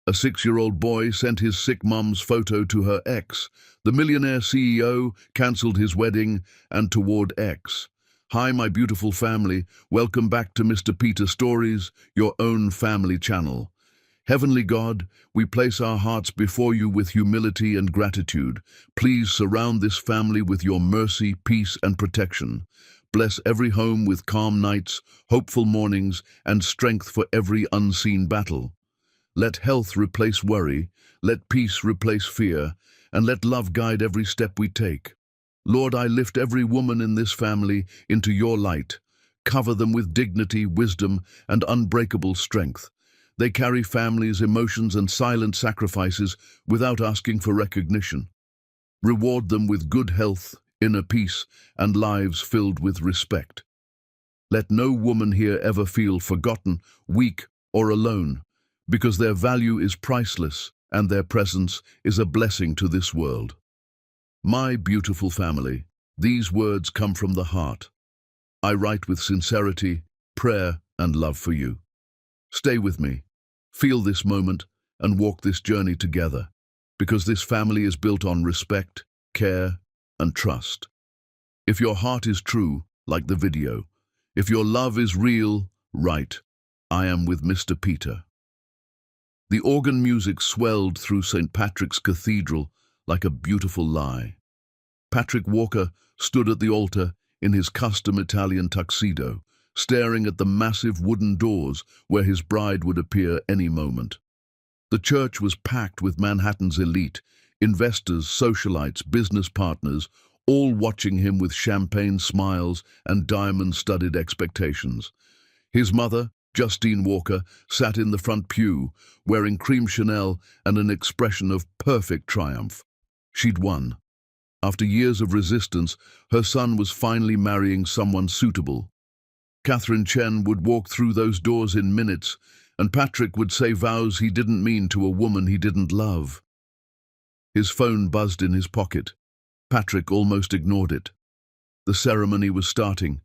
A 6-year-old boy sent his sick mum's photo to her ex. The millionaire CEO cancelled his wedding and toward X. Hi, my beautiful family. Welcome back to Mr. Peter Stories, your own family channel. Heavenly God, we place our hearts before you with humility and gratitude. Please surround this family with your mercy, peace, and protection. Bless every home with calm nights, hopeful mornings, and strength for every unseen battle. Let health replace worry, let peace replace fear, and let love guide every step we take. Lord, I lift every woman in this family into your light. Cover them with dignity, wisdom, and unbreakable strength. They carry families, emotions, and silent sacrifices without asking for recognition. Reward them with good health, inner peace, and lives filled with respect. Let no woman here ever feel forgotten, weak, or alone, because their value is priceless and their presence is a blessing to this world. My beautiful family, these words come from the heart. I write with sincerity, prayer, and love for you. Stay with me, feel this moment, and walk this journey together, because this family is built on respect, care, and trust. If your heart is true, like the video, if your love is real, write, I am with Mr. Peter. The organ music swelled through St. Patrick's Cathedral like a beautiful lie. Patrick Walker stood at the altar in his custom Italian tuxedo, staring at the massive wooden doors where his bride would appear any moment. The church was packed with Manhattan's elite, investors, socialites, business partners, all watching him with champagne smiles and diamond-studded expectations. His mother, Justine Walker, sat in the front pew, wearing cream Chanel and an expression of perfect triumph. She'd won. After years of resistance, her son was finally marrying someone suitable. Catherine Chen would walk through those doors in minutes, and Patrick would say vows he didn't mean to a woman he didn't love. His phone buzzed in his pocket. Patrick almost ignored it. The ceremony was starting.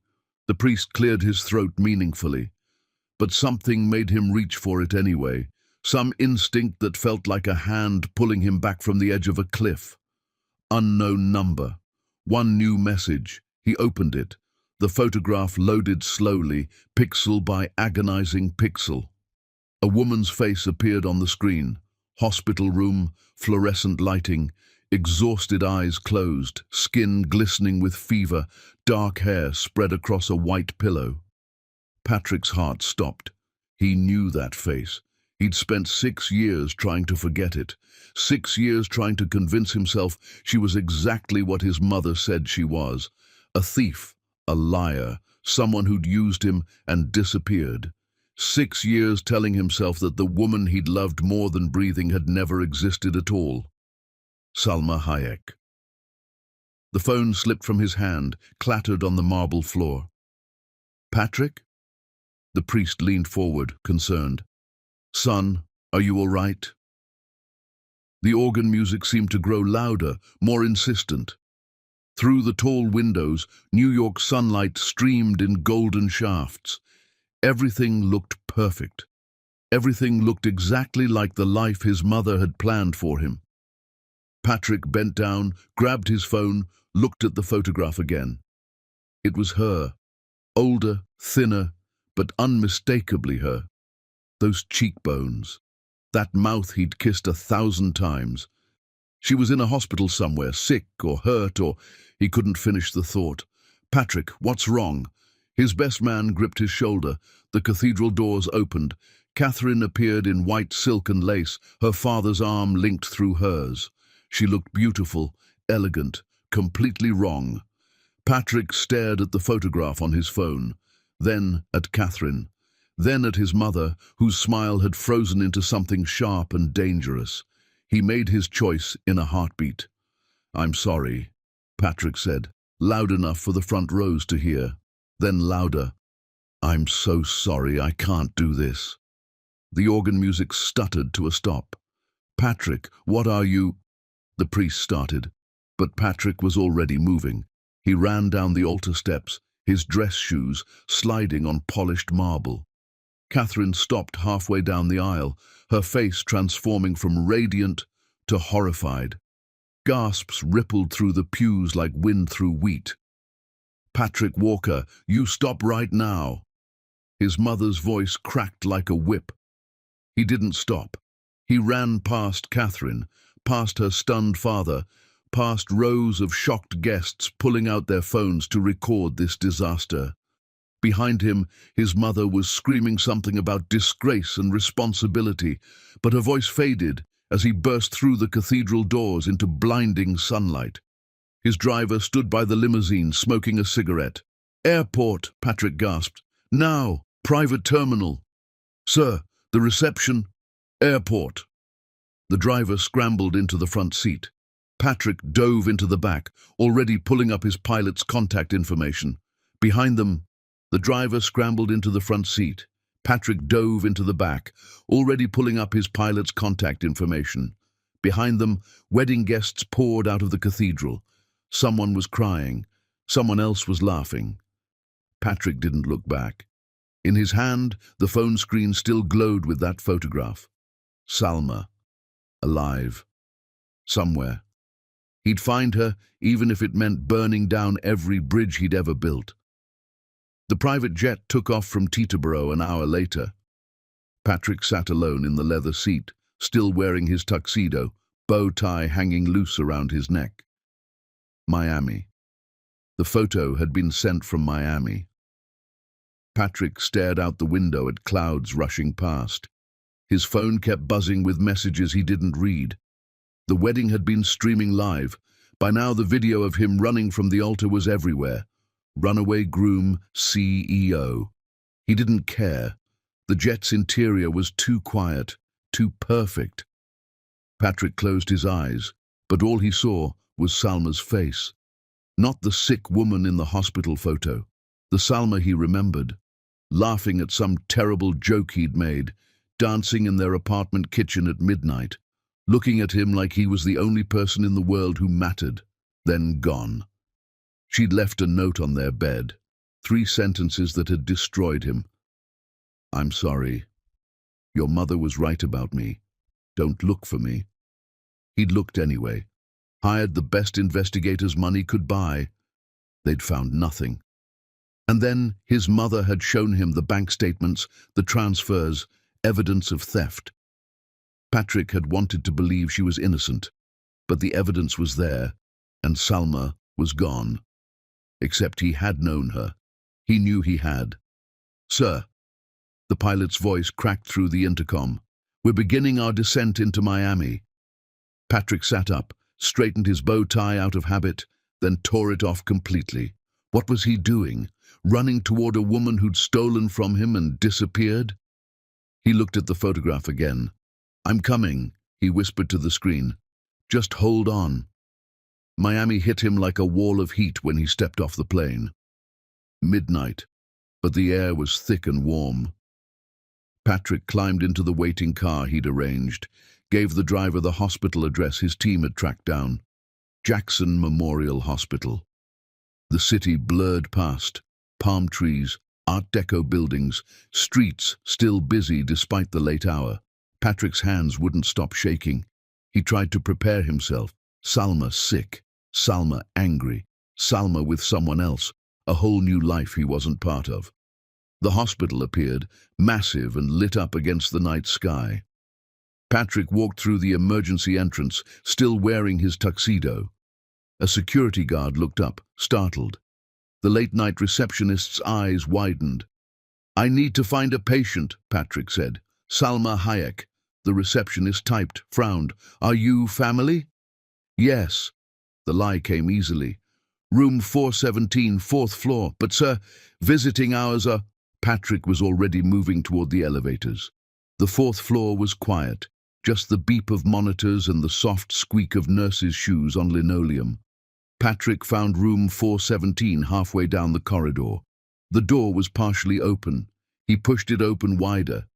The priest cleared his throat meaningfully. But something made him reach for it anyway, some instinct that felt like a hand pulling him back from the edge of a cliff. Unknown number. One new message. He opened it. The photograph loaded slowly, pixel by agonizing pixel. A woman's face appeared on the screen. Hospital room, fluorescent lighting, exhausted eyes closed, skin glistening with fever, dark hair spread across a white pillow. Patrick's heart stopped. He knew that face. He'd spent 6 years trying to forget it. 6 years trying to convince himself she was exactly what his mother said she was. A thief, a liar, someone who'd used him and disappeared. 6 years telling himself that the woman he'd loved more than breathing had never existed at all. Salma Hayek. The phone slipped from his hand, clattered on the marble floor. Patrick? The priest leaned forward, concerned. Son, are you all right? The organ music seemed to grow louder, more insistent. Through the tall windows, New York sunlight streamed in golden shafts. Everything looked perfect. Everything looked exactly like the life his mother had planned for him. Patrick bent down, grabbed his phone, looked at the photograph again. It was her, older, thinner, but unmistakably her. Those cheekbones, that mouth he'd kissed 1,000 times. She was in a hospital somewhere, sick or hurt, or he couldn't finish the thought. Patrick, what's wrong? His best man gripped his shoulder. The cathedral doors opened. Catherine appeared in white silk and lace, her father's arm linked through hers. She looked beautiful, elegant, completely wrong. Patrick stared at the photograph on his phone, then at Catherine, then at his mother, whose smile had frozen into something sharp and dangerous. He made his choice in a heartbeat. I'm sorry, Patrick said, loud enough for the front rows to hear. Then louder. I'm so sorry, I can't do this. The organ music stuttered to a stop. Patrick, what are you? The priest started, but Patrick was already moving. He ran down the altar steps, his dress shoes sliding on polished marble. Catherine stopped halfway down the aisle, her face transforming from radiant to horrified. Gasps rippled through the pews like wind through wheat. "Patrick Walker, you stop right now." His mother's voice cracked like a whip. He didn't stop. He ran past Catherine, past her stunned father, past rows of shocked guests pulling out their phones to record this disaster. Behind him, his mother was screaming something about disgrace and responsibility, but her voice faded as he burst through the cathedral doors into blinding sunlight. His driver stood by the limousine, smoking a cigarette. "Airport," Patrick gasped. "Now, private terminal." "Sir, the reception." "Airport." The driver scrambled into the front seat. Patrick dove into the back, already pulling up his pilot's contact information. Behind them, the driver scrambled into the front seat. Patrick dove into the back, already pulling up his pilot's contact information. Behind them, wedding guests poured out of the cathedral. Someone was crying. Someone else was laughing. Patrick didn't look back. In his hand, the phone screen still glowed with that photograph. Salma. Alive. Somewhere. He'd find her, even if it meant burning down every bridge he'd ever built. The private jet took off from Teterboro an hour later. Patrick sat alone in the leather seat, still wearing his tuxedo, bow tie hanging loose around his neck. Miami. The photo had been sent from Miami. Patrick stared out the window at clouds rushing past. His phone kept buzzing with messages he didn't read. The wedding had been streaming live. By now the video of him running from the altar was everywhere. Runaway groom, CEO. He didn't care. The jet's interior was too quiet, too perfect. Patrick closed his eyes, but all he saw was Salma's face. Not the sick woman in the hospital photo. The Salma he remembered, laughing at some terrible joke he'd made, dancing in their apartment kitchen at midnight, looking at him like he was the only person in the world who mattered, then gone. She'd left a note on their bed, 3 sentences that had destroyed him. "I'm sorry. Your mother was right about me. Don't look for me." He'd looked anyway, hired the best investigators money could buy. They'd found nothing. And then his mother had shown him the bank statements, the transfers, evidence of theft. Patrick had wanted to believe she was innocent, but the evidence was there, and Salma was gone. Except he had known her. He knew he had. "Sir," the pilot's voice cracked through the intercom, "we're beginning our descent into Miami." Patrick sat up, straightened his bow tie out of habit, then tore it off completely. What was he doing? Running toward a woman who'd stolen from him and disappeared? He looked at the photograph again. "I'm coming," he whispered to the screen. "Just hold on." Miami hit him like a wall of heat when he stepped off the plane. Midnight, but the air was thick and warm. Patrick climbed into the waiting car he'd arranged, gave the driver the hospital address his team had tracked down. Jackson Memorial Hospital. The city blurred past, palm trees, Art Deco buildings, streets still busy despite the late hour. Patrick's hands wouldn't stop shaking. He tried to prepare himself. Salma sick, Salma angry, Salma with someone else, a whole new life he wasn't part of. The hospital appeared, massive and lit up against the night sky. Patrick walked through the emergency entrance, still wearing his tuxedo. A security guard looked up, startled. The late-night receptionist's eyes widened. "I need to find a patient," Patrick said. "Salma Hayek." The receptionist typed, frowned. "Are you family?" "Yes." The lie came easily. "Room 417, 4th floor. But sir, visiting hours are—" Patrick was already moving toward the elevators. The 4th floor was quiet, just the beep of monitors and the soft squeak of nurses' shoes on linoleum. Patrick found room 417 halfway down the corridor. The door was partially open. He pushed it open wider.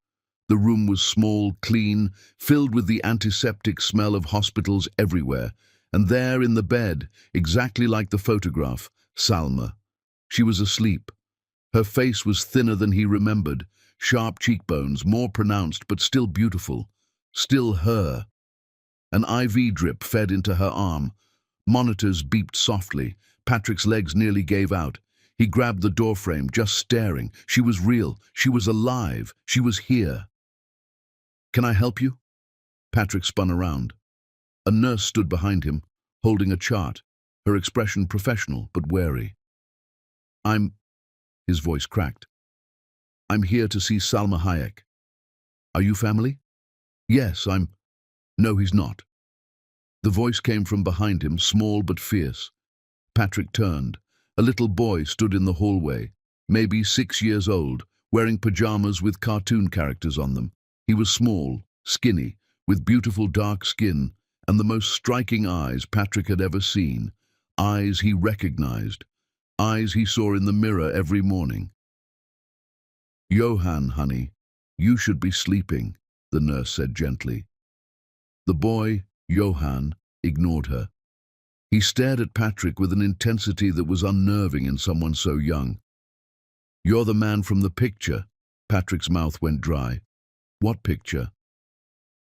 The room was small, clean, filled with the antiseptic smell of hospitals everywhere. And there in the bed, exactly like the photograph, Salma. She was asleep. Her face was thinner than he remembered, sharp cheekbones, more pronounced but still beautiful. Still her. An IV drip fed into her arm. Monitors beeped softly. Patrick's legs nearly gave out. He grabbed the doorframe, just staring. She was real. She was alive. She was here. "Can I help you?" Patrick spun around. A nurse stood behind him, holding a chart, her expression professional but wary. His voice cracked. "I'm here to see Salma Hayek." "Are you family?" "Yes, No, he's not." The voice came from behind him, small but fierce. Patrick turned. A little boy stood in the hallway, maybe 6 years old, wearing pajamas with cartoon characters on them. He was small, skinny, with beautiful dark skin and the most striking eyes Patrick had ever seen. Eyes he recognized. Eyes he saw in the mirror every morning. "Johan, honey, you should be sleeping," the nurse said gently. The boy, Johan, ignored her. He stared at Patrick with an intensity that was unnerving in someone so young. "You're the man from the picture." Patrick's mouth went dry. "What picture?"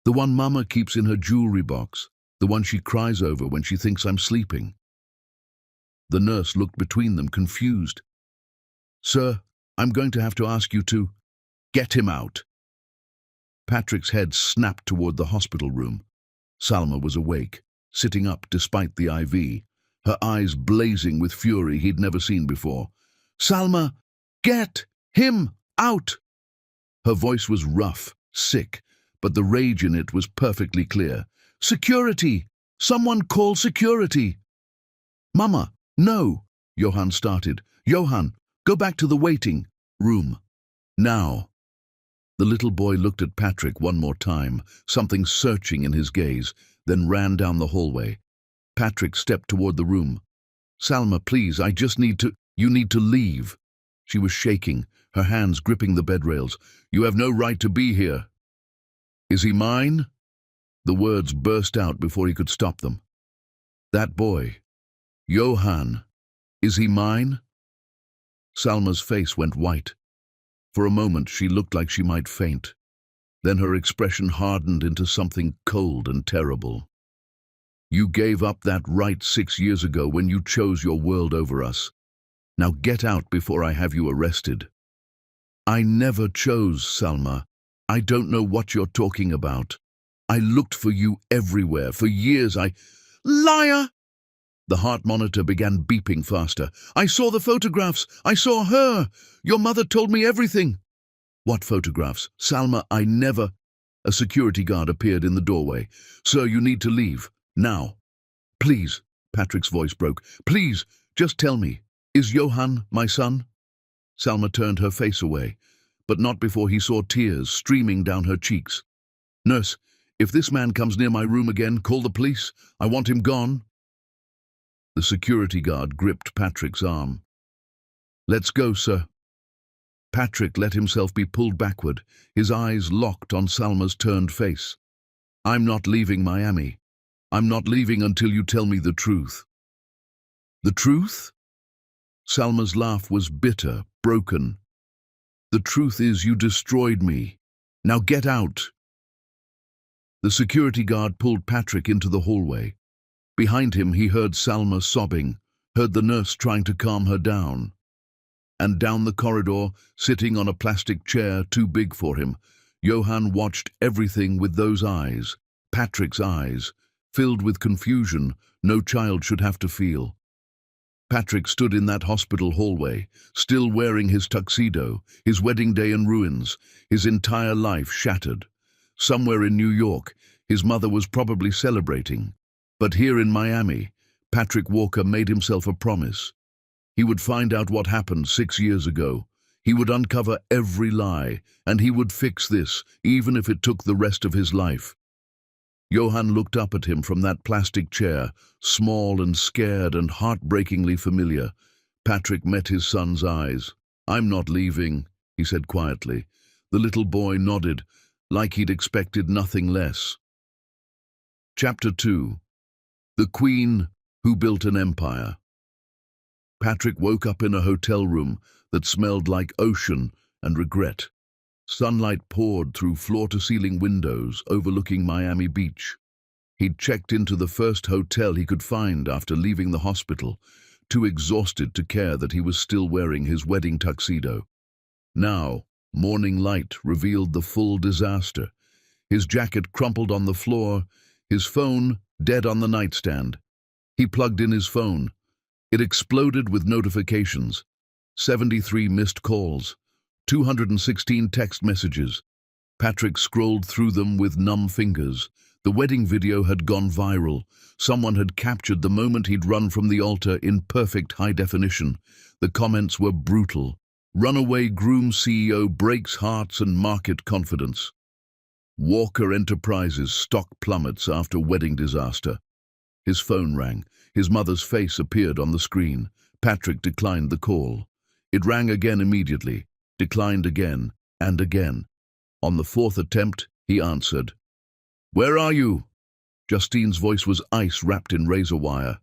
"The one Mama keeps in her jewelry box, the one she cries over when she thinks I'm sleeping." The nurse looked between them, confused. "Sir, I'm going to have to ask you to get him out." Patrick's head snapped toward the hospital room. Salma was awake, sitting up despite the IV, her eyes blazing with fury he'd never seen before. "Salma, get him out!" Her voice was rough, sick, but the rage in it was perfectly clear. "Security! Someone call security!" "Mama, no!" Johan started. "Johan, go back to the waiting room. Now!" The little boy looked at Patrick one more time, something searching in his gaze, then ran down the hallway. Patrick stepped toward the room. "Salma, please, You need to leave." She was shaking, her hands gripping the bed rails. "You have no right to be here." "Is he mine?" The words burst out before he could stop them. "That boy, Johan, is he mine?" Salma's face went white. For a moment she looked like she might faint. Then her expression hardened into something cold and terrible. "You gave up that right 6 years ago when you chose your world over us. Now get out before I have you arrested." "I never chose, Salma. I don't know what you're talking about. I looked for you everywhere. For years Liar! The heart monitor began beeping faster. "I saw the photographs. I saw her. Your mother told me everything." "What photographs? Salma, I never—" A security guard appeared in the doorway. "Sir, you need to leave. Now." "Please," Patrick's voice broke. "Please, just tell me, is Johan my son?" Salma turned her face away, but not before he saw tears streaming down her cheeks. "Nurse, if this man comes near my room again, call the police. I want him gone." The security guard gripped Patrick's arm. "Let's go, sir." Patrick let himself be pulled backward, his eyes locked on Salma's turned face. "I'm not leaving Miami. I'm not leaving until you tell me the truth." "The truth?" Salma's laugh was bitter, broken. "The truth is you destroyed me. Now get out." The security guard pulled Patrick into the hallway. Behind him he heard Salma sobbing, heard the nurse trying to calm her down. And down the corridor, sitting on a plastic chair too big for him, Johan watched everything with those eyes, Patrick's eyes, filled with confusion no child should have to feel. Patrick stood in that hospital hallway, still wearing his tuxedo, his wedding day in ruins, his entire life shattered. Somewhere in New York, his mother was probably celebrating. But here in Miami, Patrick Walker made himself a promise. He would find out what happened 6 years ago. He would uncover every lie, and he would fix this, even if it took the rest of his life. Johan looked up at him from that plastic chair, small and scared and heartbreakingly familiar. Patrick met his son's eyes. "I'm not leaving," he said quietly. The little boy nodded, like he'd expected nothing less. Chapter 2. The Queen Who Built an Empire. Patrick woke up in a hotel room that smelled like ocean and regret. Sunlight poured through floor-to-ceiling windows overlooking Miami Beach. He'd checked into the first hotel he could find after leaving the hospital, too exhausted to care that he was still wearing his wedding tuxedo. Now, morning light revealed the full disaster. His jacket crumpled on the floor, his phone dead on the nightstand. He plugged in his phone. It exploded with notifications. 73 missed calls, 216 text messages. Patrick scrolled through them with numb fingers. The wedding video had gone viral. Someone had captured the moment he'd run from the altar in perfect high definition. The comments were brutal. Runaway groom CEO breaks hearts and market confidence. Walker Enterprises stock plummets after wedding disaster. His phone rang. His mother's face appeared on the screen. Patrick declined the call. It rang again immediately, declined again, and again. On the fourth attempt, he answered. "Where are you?" Justine's voice was ice wrapped in razor wire.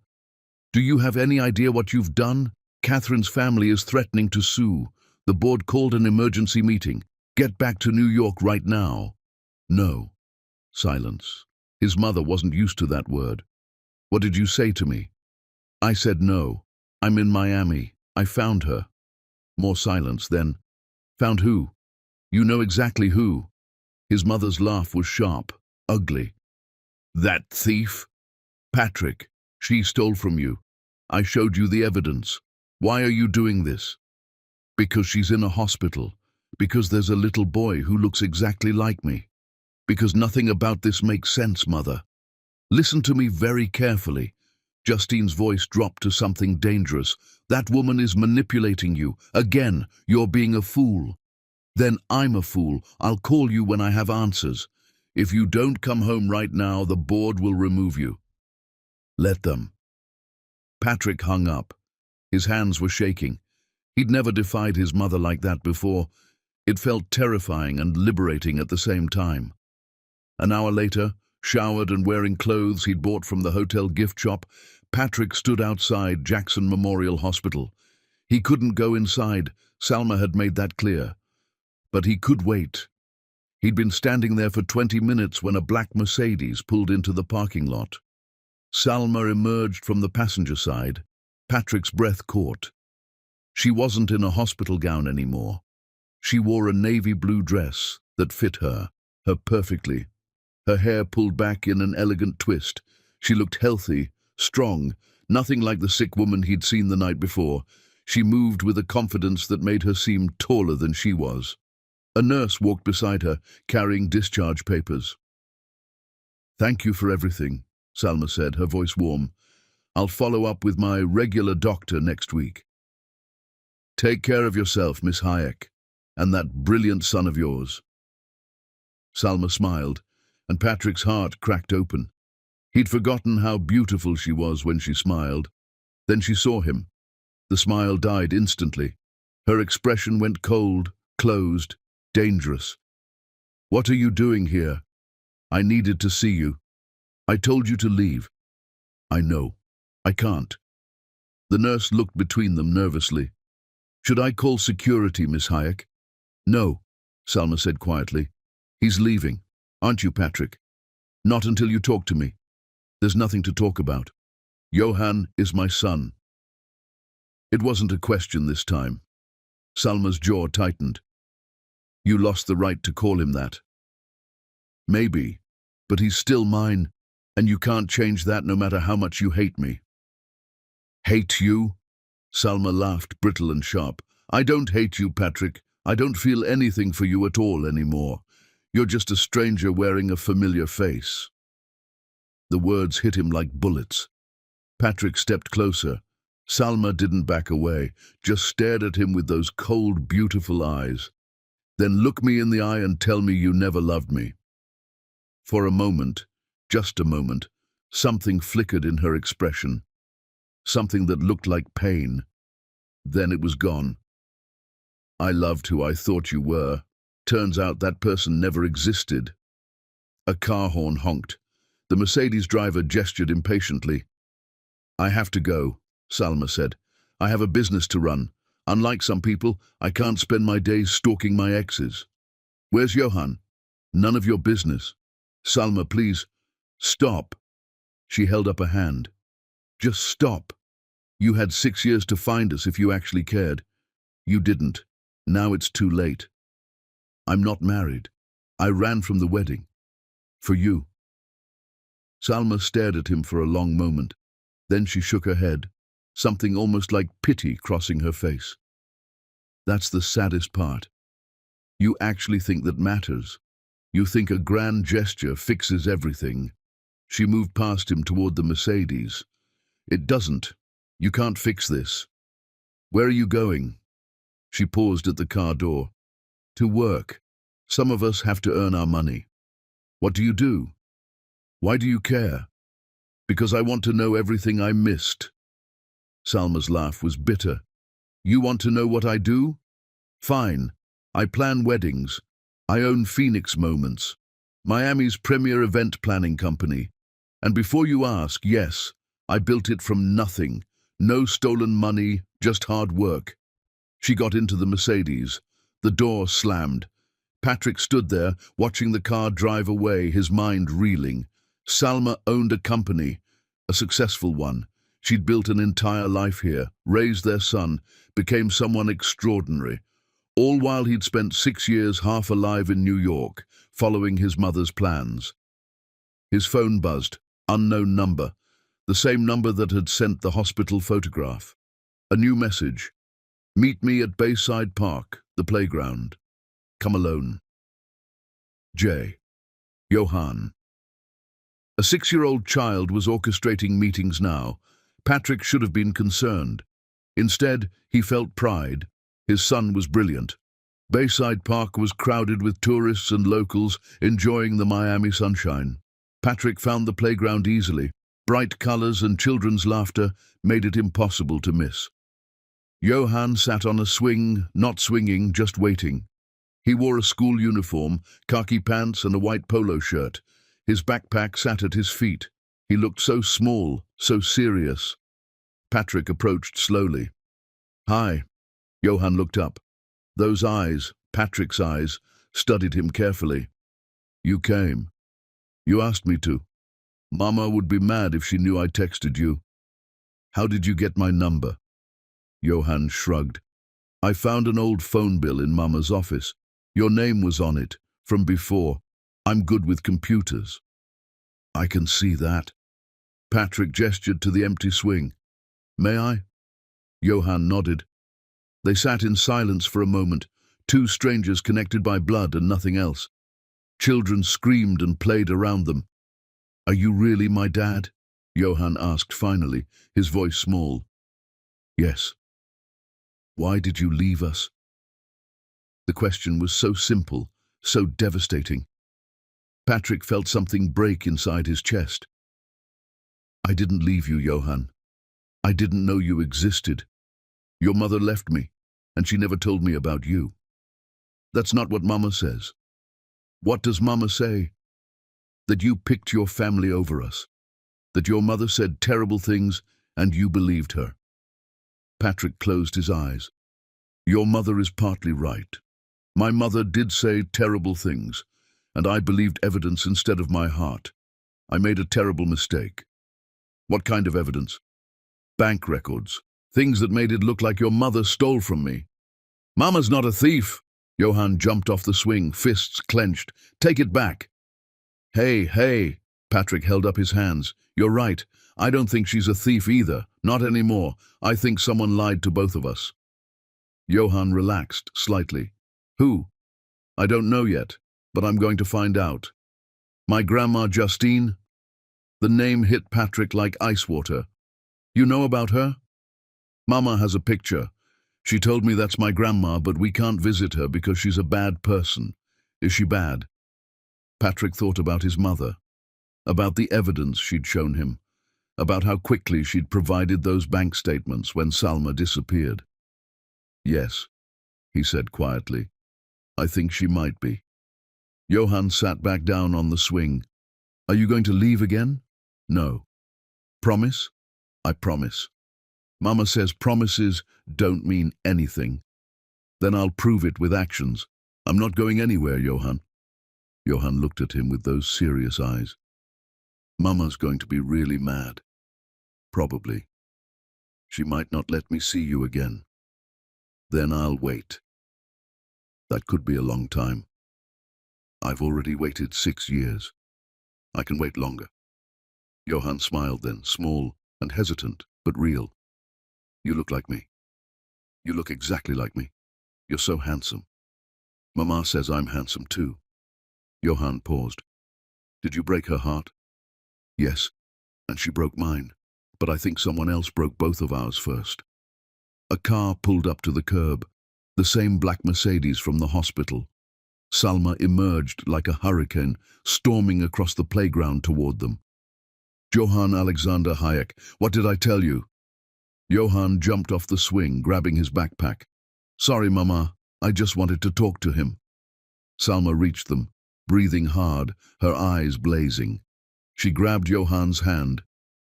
"Do you have any idea what you've done? Catherine's family is threatening to sue. The board called an emergency meeting. Get back to New York right now." "No." Silence. His mother wasn't used to that word. "What did you say to me?" "I said no. I'm in Miami. I found her." More silence, then. "Found who?" "You know exactly who." His mother's laugh was sharp, ugly. "That thief? Patrick, she stole from you. I showed you the evidence. Why are you doing this?" "Because she's in a hospital. Because there's a little boy who looks exactly like me. Because nothing about this makes sense, Mother. Listen to me very carefully." Justine's voice dropped to something dangerous. "That woman is manipulating you. Again, you're being a fool." "Then I'm a fool. I'll call you when I have answers. If you don't come home right now, the board will remove you." "Let them." Patrick hung up. His hands were shaking. He'd never defied his mother like that before. It felt terrifying and liberating at the same time. An hour later, showered and wearing clothes he'd bought from the hotel gift shop, Patrick stood outside Jackson Memorial Hospital. He couldn't go inside. Salma had made that clear. But he could wait. He'd been standing there for 20 minutes when a black Mercedes pulled into the parking lot. Salma emerged from the passenger side. Patrick's breath caught. She wasn't in a hospital gown anymore. She wore a navy blue dress that fit her perfectly. Her hair pulled back in an elegant twist. She looked healthy, strong, nothing like the sick woman he'd seen the night before. She moved with a confidence that made her seem taller than she was. A nurse walked beside her, carrying discharge papers. "Thank you for everything," Salma said, her voice warm. "I'll follow up with my regular doctor next week." "Take care of yourself, Miss Hayek, and that brilliant son of yours." Salma smiled, and Patrick's heart cracked open. He'd forgotten how beautiful she was when she smiled. Then she saw him. The smile died instantly. Her expression went cold, closed, dangerous. "What are you doing here? I needed to see you. I told you to leave." "I know. I can't." The nurse looked between them nervously. "Should I call security, Miss Hayek?" "No," Salma said quietly. "He's leaving. Aren't you, Patrick?" "Not until you talk to me." "There's nothing to talk about. Johan is my son." It wasn't a question this time. Salma's jaw tightened. "You lost the right to call him that." "Maybe, but he's still mine, and you can't change that no matter how much you hate me." "Hate you?" Salma laughed, brittle and sharp. "I don't hate you, Patrick. I don't feel anything for you at all anymore. You're just a stranger wearing a familiar face." The words hit him like bullets. Patrick stepped closer. Salma didn't back away, just stared at him with those cold, beautiful eyes. "Then look me in the eye and tell me you never loved me." For a moment, just a moment, something flickered in her expression. Something that looked like pain. Then it was gone. "I loved who I thought you were. Turns out that person never existed." A car horn honked. The Mercedes driver gestured impatiently. "I have to go," Salma said. "I have a business to run. Unlike some people, I can't spend my days stalking my exes." Where's Johan? None of your business. Salma, please, stop. She held up a hand. Just stop. You had 6 years to find us if you actually cared. You didn't. Now it's too late. I'm not married. I ran from the wedding. For you. Salma stared at him for a long moment. Then she shook her head, something almost like pity crossing her face. That's the saddest part. You actually think that matters. You think a grand gesture fixes everything. She moved past him toward the Mercedes. It doesn't. You can't fix this. Where are you going? She paused at the car door. To work. Some of us have to earn our money. What do you do? Why do you care? Because I want to know everything I missed. Salma's laugh was bitter. You want to know what I do? Fine. I plan weddings. I own Phoenix Moments, Miami's premier event planning company. And before you ask, yes, I built it from nothing. No stolen money, just hard work. She got into the Mercedes. The door slammed. Patrick stood there, watching the car drive away, his mind reeling. Salma owned a company, a successful one. She'd built an entire life here, raised their son, became someone extraordinary. All while he'd spent 6 years half alive in New York, following his mother's plans. His phone buzzed. Unknown number. The same number that had sent the hospital photograph. A new message. Meet me at Bayside Park, the playground. Come alone. J. Johan. A 6-year-old child was orchestrating meetings now. Patrick should have been concerned. Instead, he felt pride. His son was brilliant. Bayside Park was crowded with tourists and locals enjoying the Miami sunshine. Patrick found the playground easily. Bright colors and children's laughter made it impossible to miss. Johan sat on a swing, not swinging, just waiting. He wore a school uniform, khaki pants and a white polo shirt. His backpack sat at his feet. He looked so small, so serious. Patrick approached slowly. Hi. Johan looked up. Those eyes, Patrick's eyes, studied him carefully. You came. You asked me to. Mama would be mad if she knew I texted you. How did you get my number? Johan shrugged. I found an old phone bill in Mama's office. Your name was on it, from before. I'm good with computers. I can see that. Patrick gestured to the empty swing. May I? Johan nodded. They sat in silence for a moment, two strangers connected by blood and nothing else. Children screamed and played around them. Are you really my dad? Johan asked finally, his voice small. Yes. Why did you leave us? The question was so simple, so devastating. Patrick felt something break inside his chest. I didn't leave you, Johan. I didn't know you existed. Your mother left me, and she never told me about you. That's not what Mama says. What does Mama say? That you picked your family over us. That your mother said terrible things, and you believed her. Patrick closed his eyes. Your mother is partly right. My mother did say terrible things, and I believed evidence instead of my heart. I made a terrible mistake. What kind of evidence? Bank records. Things that made it look like your mother stole from me. Mama's not a thief. Johan jumped off the swing, fists clenched. Take it back. Hey. Patrick held up his hands. You're right. I don't think she's a thief either. Not anymore. I think someone lied to both of us. Johan relaxed slightly. Who? I don't know yet, but I'm going to find out. My grandma Justine? The name hit Patrick like ice water. You know about her? Mama has a picture. She told me that's my grandma, but we can't visit her because she's a bad person. Is she bad? Patrick thought about his mother, about the evidence she'd shown him, about how quickly she'd provided those bank statements when Salma disappeared. Yes, he said quietly. I think she might be. Johan sat back down on the swing. Are you going to leave again? No. Promise? I promise. Mama says promises don't mean anything. Then I'll prove it with actions. I'm not going anywhere, Johan. Johan looked at him with those serious eyes. Mama's going to be really mad. Probably. She might not let me see you again. Then I'll wait. That could be a long time. I've already waited 6 years. I can wait longer. Johan smiled then, small and hesitant, but real. You look like me. You look exactly like me. You're so handsome. Mama says I'm handsome too. Johan paused. Did you break her heart? Yes, and she broke mine. But I think someone else broke both of ours first. A car pulled up to the curb, the same black Mercedes from the hospital. Salma emerged like a hurricane, storming across the playground toward them. Johann Alexander Hayek, what did I tell you? Johann jumped off the swing, grabbing his backpack. Sorry, Mama, I just wanted to talk to him. Salma reached them, breathing hard, her eyes blazing. She grabbed Johann's hand.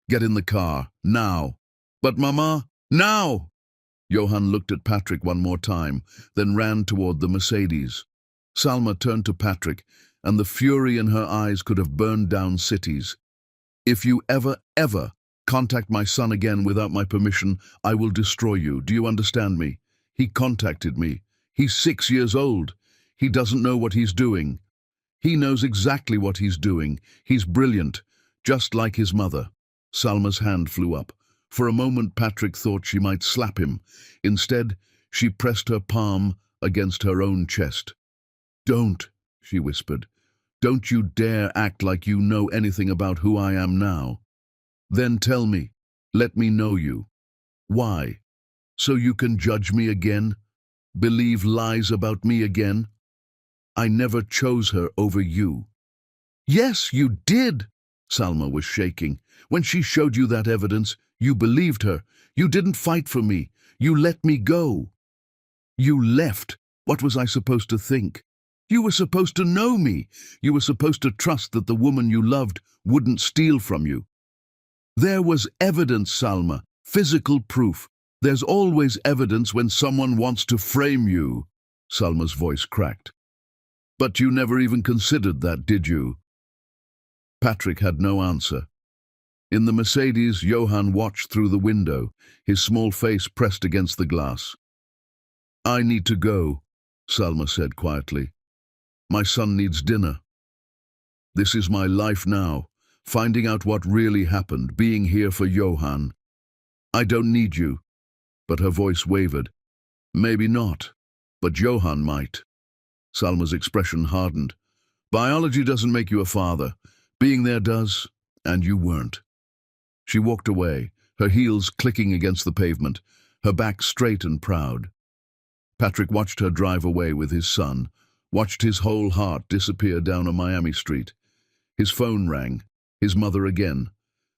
Get in the car, now. But Mama, now! Johann looked at Patrick one more time, then ran toward the Mercedes. Salma turned to Patrick, and the fury in her eyes could have burned down cities. If you ever contact my son again without my permission, I will destroy you. Do you understand me? He contacted me. He's 6 years old. He doesn't know what he's doing. He knows exactly what he's doing. He's brilliant, just like his mother. Salma's hand flew up. For a moment, Patrick thought she might slap him. Instead, she pressed her palm against her own chest. Don't, she whispered. Don't you dare act like you know anything about who I am now. Then tell me. Let me know you. Why? So you can judge me again? Believe lies about me again? I never chose her over you. Yes, you did. Salma was shaking. When she showed you that evidence, you believed her. You didn't fight for me. You let me go. You left. What was I supposed to think? You were supposed to know me. You were supposed to trust that the woman you loved wouldn't steal from you. There was evidence, Salma. Physical proof. There's always evidence when someone wants to frame you. Salma's voice cracked. But you never even considered that, did you? Patrick had no answer. In the Mercedes, Johann watched through the window, his small face pressed against the glass. I need to go, Salma said quietly. My son needs dinner. This is my life now, finding out what really happened, being here for Johann. I don't need you. But her voice wavered. Maybe not, but Johann might. Salma's expression hardened. Biology doesn't make you a father. Being there does, and you weren't. She walked away, her heels clicking against the pavement, her back straight and proud. Patrick watched her drive away with his son, watched his whole heart disappear down a Miami street. His phone rang, his mother again.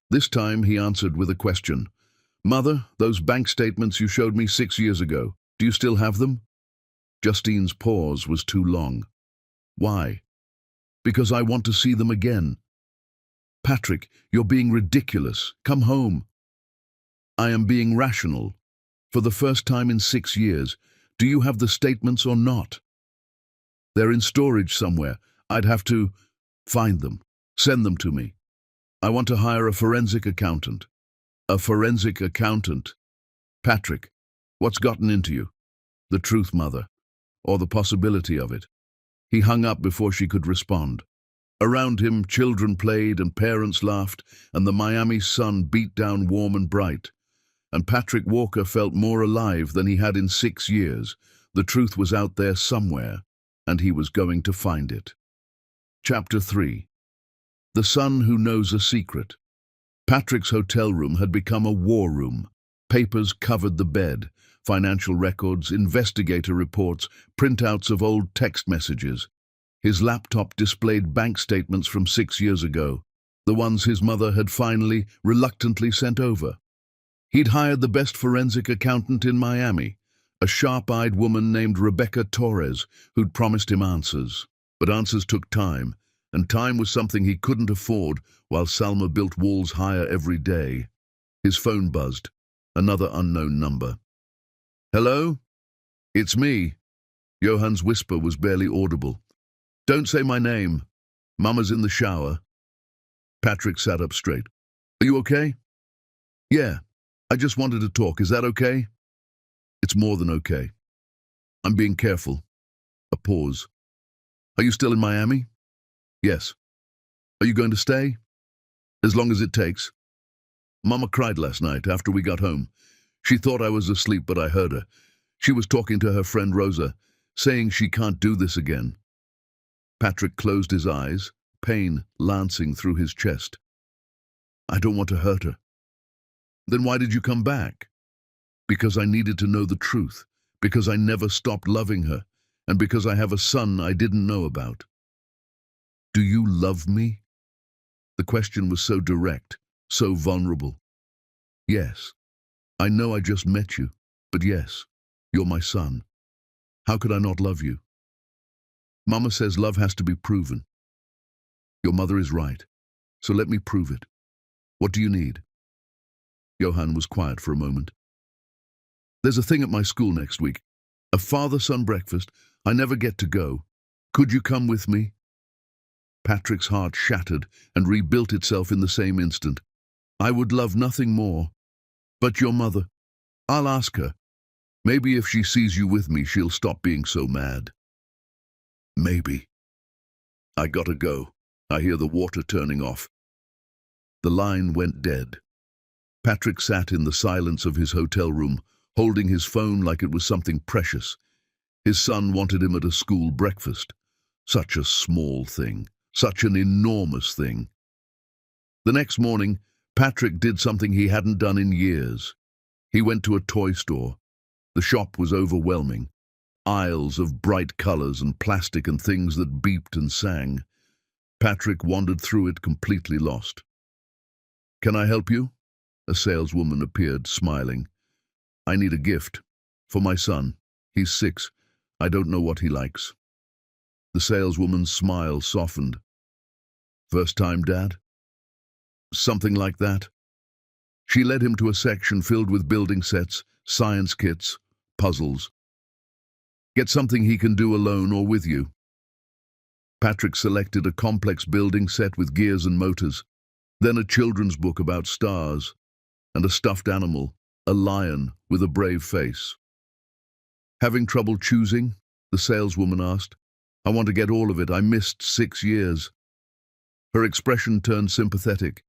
This time he answered with a question. Mother, those bank statements you showed me 6 years ago, do you still have them? Justine's pause was too long. Why? Because I want to see them again. Patrick, you're being ridiculous. Come home. I am being rational. For the first time in 6 years, do you have the statements or not? They're in storage somewhere. I'd have to find them. Send them to me. I want to hire a forensic accountant. A forensic accountant. Patrick, what's gotten into you? The truth, Mother, or the possibility of it. He hung up before she could respond. Around him, children played and parents laughed, and the Miami sun beat down warm and bright. And Patrick Walker felt more alive than he had in 6 years. The truth was out there somewhere, and he was going to find it. Chapter 3. The Son Who Knows a Secret. Patrick's hotel room had become a war room. Papers covered the bed, financial records, investigator reports, printouts of old text messages. His laptop displayed bank statements from 6 years ago, the ones his mother had finally, reluctantly sent over. He'd hired the best forensic accountant in Miami, a sharp-eyed woman named Rebecca Torres, who'd promised him answers. But answers took time, and time was something he couldn't afford while Salma built walls higher every day. His phone buzzed. Another unknown number. Hello? It's me. Johann's whisper was barely audible. "Don't say my name. Mama's in the shower." Patrick sat up straight. "Are you okay?" "Yeah, I just wanted to talk. Is that okay?" "It's more than okay. I'm being careful." A pause. "Are you still in Miami?" "Yes." "Are you going to stay?" "As long as it takes." "Mama cried last night after we got home. She thought I was asleep, but I heard her. She was talking to her friend Rosa, saying she can't do this again." Patrick closed his eyes, pain lancing through his chest. "I don't want to hurt her." "Then why did you come back?" "Because I needed to know the truth, because I never stopped loving her, and because I have a son I didn't know about." "Do you love me?" The question was so direct, so vulnerable. "Yes. I know I just met you, but yes, you're my son. How could I not love you?" "Mama says love has to be proven." "Your mother is right, so let me prove it. What do you need?" Johann was quiet for a moment. "There's a thing at my school next week. A father-son breakfast. I never get to go. Could you come with me?" Patrick's heart shattered and rebuilt itself in the same instant. "I would love nothing more. But your mother, I'll ask her. Maybe if she sees you with me, she'll stop being so mad." "Maybe." "I gotta go. I hear the water turning off." The line went dead. Patrick sat in the silence of his hotel room, holding his phone like it was something precious. His son wanted him at a school breakfast. Such a small thing. Such an enormous thing. The next morning, Patrick did something he hadn't done in years. He went to a toy store. The shop was overwhelming. Aisles of bright colors and plastic and things that beeped and sang. Patrick wandered through it completely lost. "Can I help you?" A saleswoman appeared, smiling. "I need a gift. For my son. He's 6. I don't know what he likes." The saleswoman's smile softened. "First time, Dad?" "Something like that." She led him to a section filled with building sets, science kits, puzzles. "Get something he can do alone or with you." Patrick selected a complex building set with gears and motors, then a children's book about stars, and a stuffed animal, a lion with a brave face. "Having trouble choosing?" the saleswoman asked. "I want to get all of it. I missed 6 years." Her expression turned sympathetic.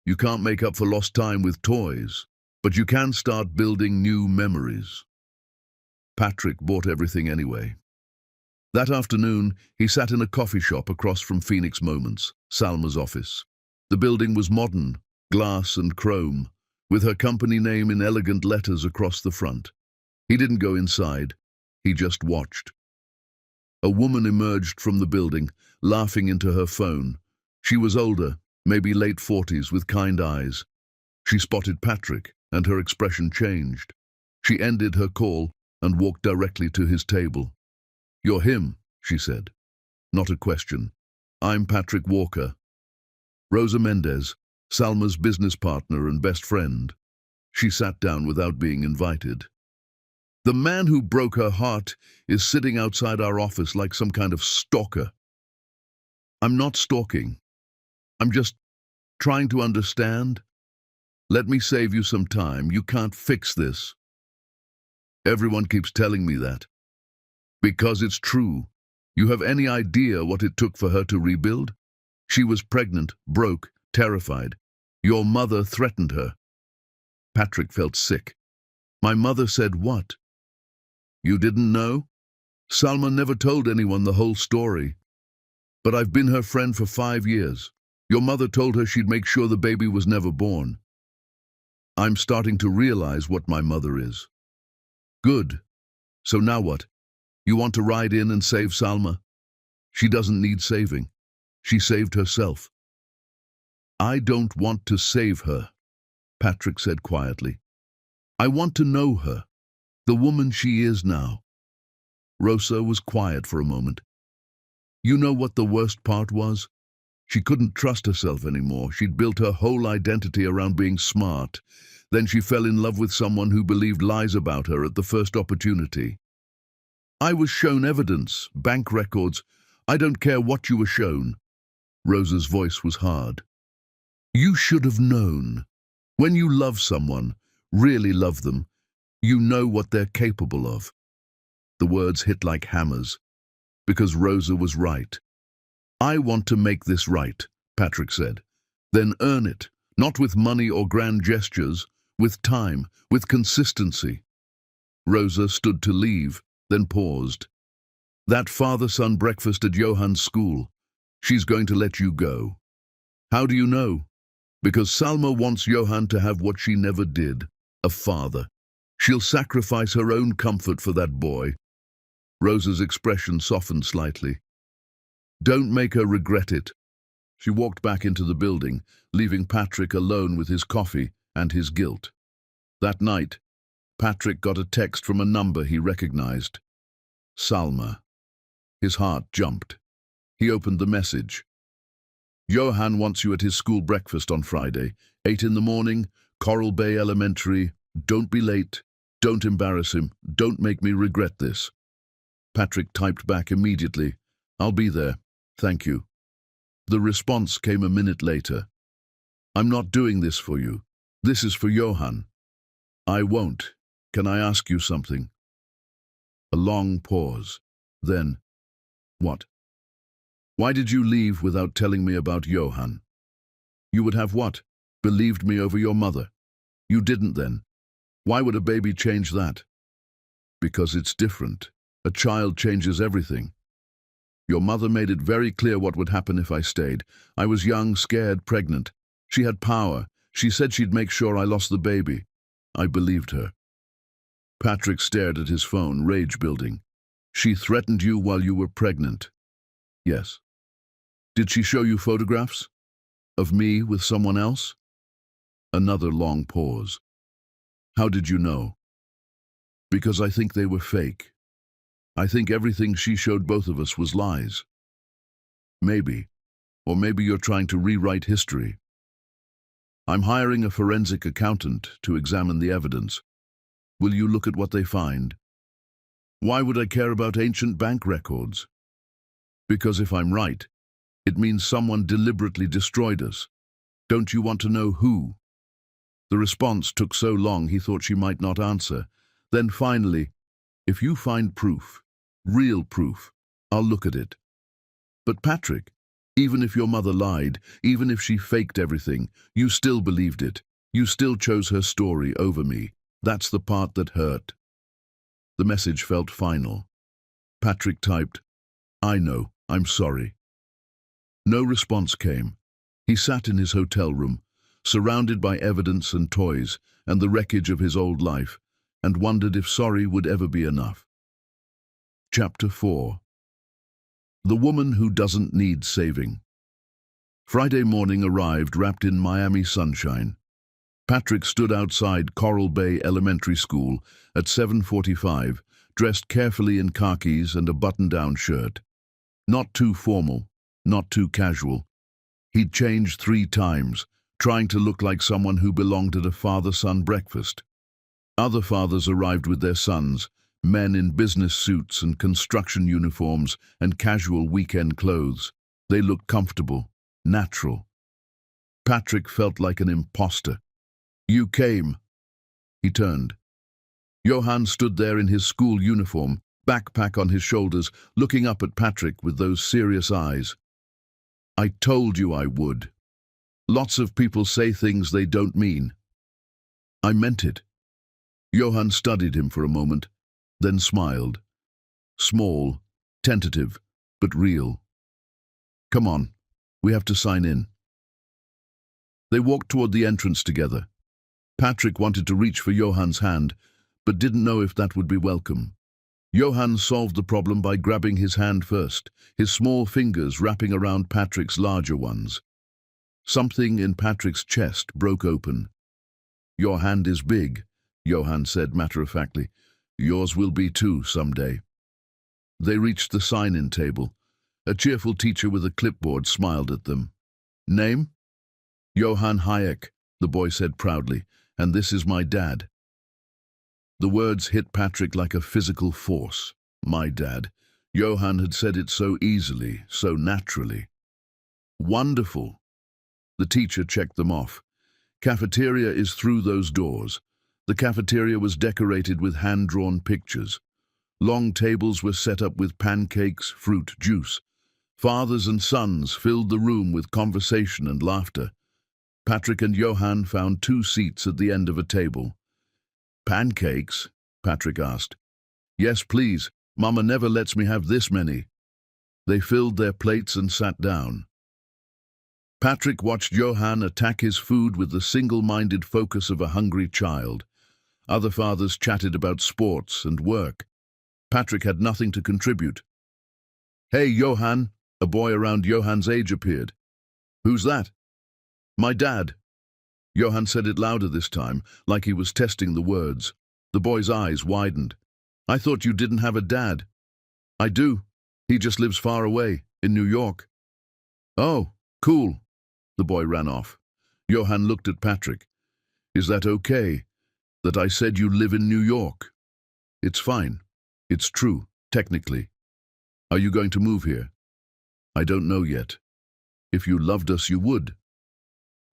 "You can't make up for lost time with toys, but you can start building new memories." Patrick bought everything anyway. That afternoon, he sat in a coffee shop across from Phoenix Moments, Salma's office. The building was modern, glass and chrome, with her company name in elegant letters across the front. He didn't go inside. He just watched. A woman emerged from the building, laughing into her phone. She was older, maybe late 40s, with kind eyes. She spotted Patrick, and her expression changed. She ended her call and walked directly to his table. "You're him," she said. "Not a question. I'm Patrick Walker. Rosa Mendez, Salma's business partner and best friend." She sat down without being invited. "The man who broke her heart is sitting outside our office like some kind of stalker." "I'm not stalking. I'm just trying to understand. Let me save you some time. You can't fix this." "Everyone keeps telling me that." "Because it's true. You have any idea what it took for her to rebuild? She was pregnant, broke, terrified. Your mother threatened her." Patrick felt sick. "My mother said what?" "You didn't know? Salma never told anyone the whole story. But I've been her friend for 5 years. Your mother told her she'd make sure the baby was never born. I'm starting to realize what my mother is." "Good. So now what? You want to ride in and save Salma?" "She doesn't need saving. She saved herself." "I don't want to save her," Patrick said quietly. "I want to know her, the woman she is now." Rosa was quiet for a moment. "You know what the worst part was? She couldn't trust herself anymore. She'd built her whole identity around being smart. Then she fell in love with someone who believed lies about her at the first opportunity. I was shown evidence, bank records. I don't care what you were shown. Rosa's voice was hard. You should have known. When you love someone, really love them, you know what they're capable of. The words hit like hammers, because Rosa was right. I want to make this right, Patrick said. Then earn it, not with money or grand gestures, with time, with consistency. Rosa stood to leave, then paused. That father-son breakfast at Johann's school. She's going to let you go. How do you know? Because Salma wants Johann to have what she never did, a father. She'll sacrifice her own comfort for that boy. Rosa's expression softened slightly. Don't make her regret it. She walked back into the building, leaving Patrick alone with his coffee and his guilt. That night, Patrick got a text from a number he recognized. Salma. His heart jumped. He opened the message. Johann wants you at his school breakfast on Friday, 8 in the morning, Coral Bay Elementary. Don't be late. Don't embarrass him. Don't make me regret this. Patrick typed back immediately. I'll be there. Thank you. The response came a minute later. I'm not doing this for you. This is for Johann. I won't. Can I ask you something? A long pause. Then, what? Why did you leave without telling me about Johann? You would have what? Believed me over your mother. You didn't then. Why would a baby change that? Because it's different. A child changes everything. Your mother made it very clear what would happen if I stayed. I was young, scared, pregnant. She had power. She said she'd make sure I lost the baby. I believed her. Patrick stared at his phone, rage building. She threatened you while you were pregnant. Yes. Did she show you photographs? Of me with someone else? Another long pause. How did you know? Because I think they were fake. I think everything she showed both of us was lies. Maybe. Or maybe you're trying to rewrite history. I'm hiring a forensic accountant to examine the evidence. Will you look at what they find? Why would I care about ancient bank records? Because if I'm right, it means someone deliberately destroyed us. Don't you want to know who? The response took so long he thought she might not answer. Then finally, if you find proof, real proof, I'll look at it. But Patrick, even if your mother lied, even if she faked everything, you still believed it. You still chose her story over me. That's the part that hurt. The message felt final. Patrick typed, I know, I'm sorry. No response came. He sat in his hotel room, surrounded by evidence and toys and the wreckage of his old life, and wondered if sorry would ever be enough. Chapter 4. The Woman Who Doesn't Need Saving. Friday morning arrived wrapped in Miami sunshine. Patrick stood outside Coral Bay Elementary School at 7:45, dressed carefully in khakis and a button-down shirt. Not too formal, not too casual. He'd changed 3 times, trying to look like someone who belonged at a father-son breakfast. Other fathers arrived with their sons, men in business suits and construction uniforms and casual weekend clothes. They looked comfortable, natural. Patrick felt like an imposter. You came. He turned. Johann stood there in his school uniform, backpack on his shoulders, looking up at Patrick with those serious eyes. I told you I would. Lots of people say things they don't mean. I meant it. Johann studied him for a moment, then smiled. Small, tentative, but real. Come on, we have to sign in. They walked toward the entrance together. Patrick wanted to reach for Johann's hand, but didn't know if that would be welcome. Johann solved the problem by grabbing his hand first, his small fingers wrapping around Patrick's larger ones. Something in Patrick's chest broke open. Your hand is big, Johann said matter-of-factly. Yours will be too someday. They reached the sign-in table. A cheerful teacher with a clipboard smiled at them. Name? Johann Hayek, the boy said proudly, and this is my dad. The words hit Patrick like a physical force. My dad. Johann had said it so easily, so naturally. Wonderful. The teacher checked them off. Cafeteria is through those doors. The cafeteria was decorated with hand-drawn pictures. Long tables were set up with pancakes, fruit, juice. Fathers and sons filled the room with conversation and laughter. Patrick and Johann found 2 seats at the end of a table. Pancakes? Patrick asked. Yes, please. Mama never lets me have this many. They filled their plates and sat down. Patrick watched Johann attack his food with the single-minded focus of a hungry child. Other fathers chatted about sports and work. Patrick had nothing to contribute. Hey, Johann! A boy around Johann's age appeared. Who's that? My dad. Johann said it louder this time, like he was testing the words. The boy's eyes widened. I thought you didn't have a dad. I do. He just lives far away, in New York. Oh, cool. The boy ran off. Johann looked at Patrick. Is that okay? That I said you live in New York? It's fine. It's true, technically. Are you going to move here? I don't know yet. If you loved us, you would.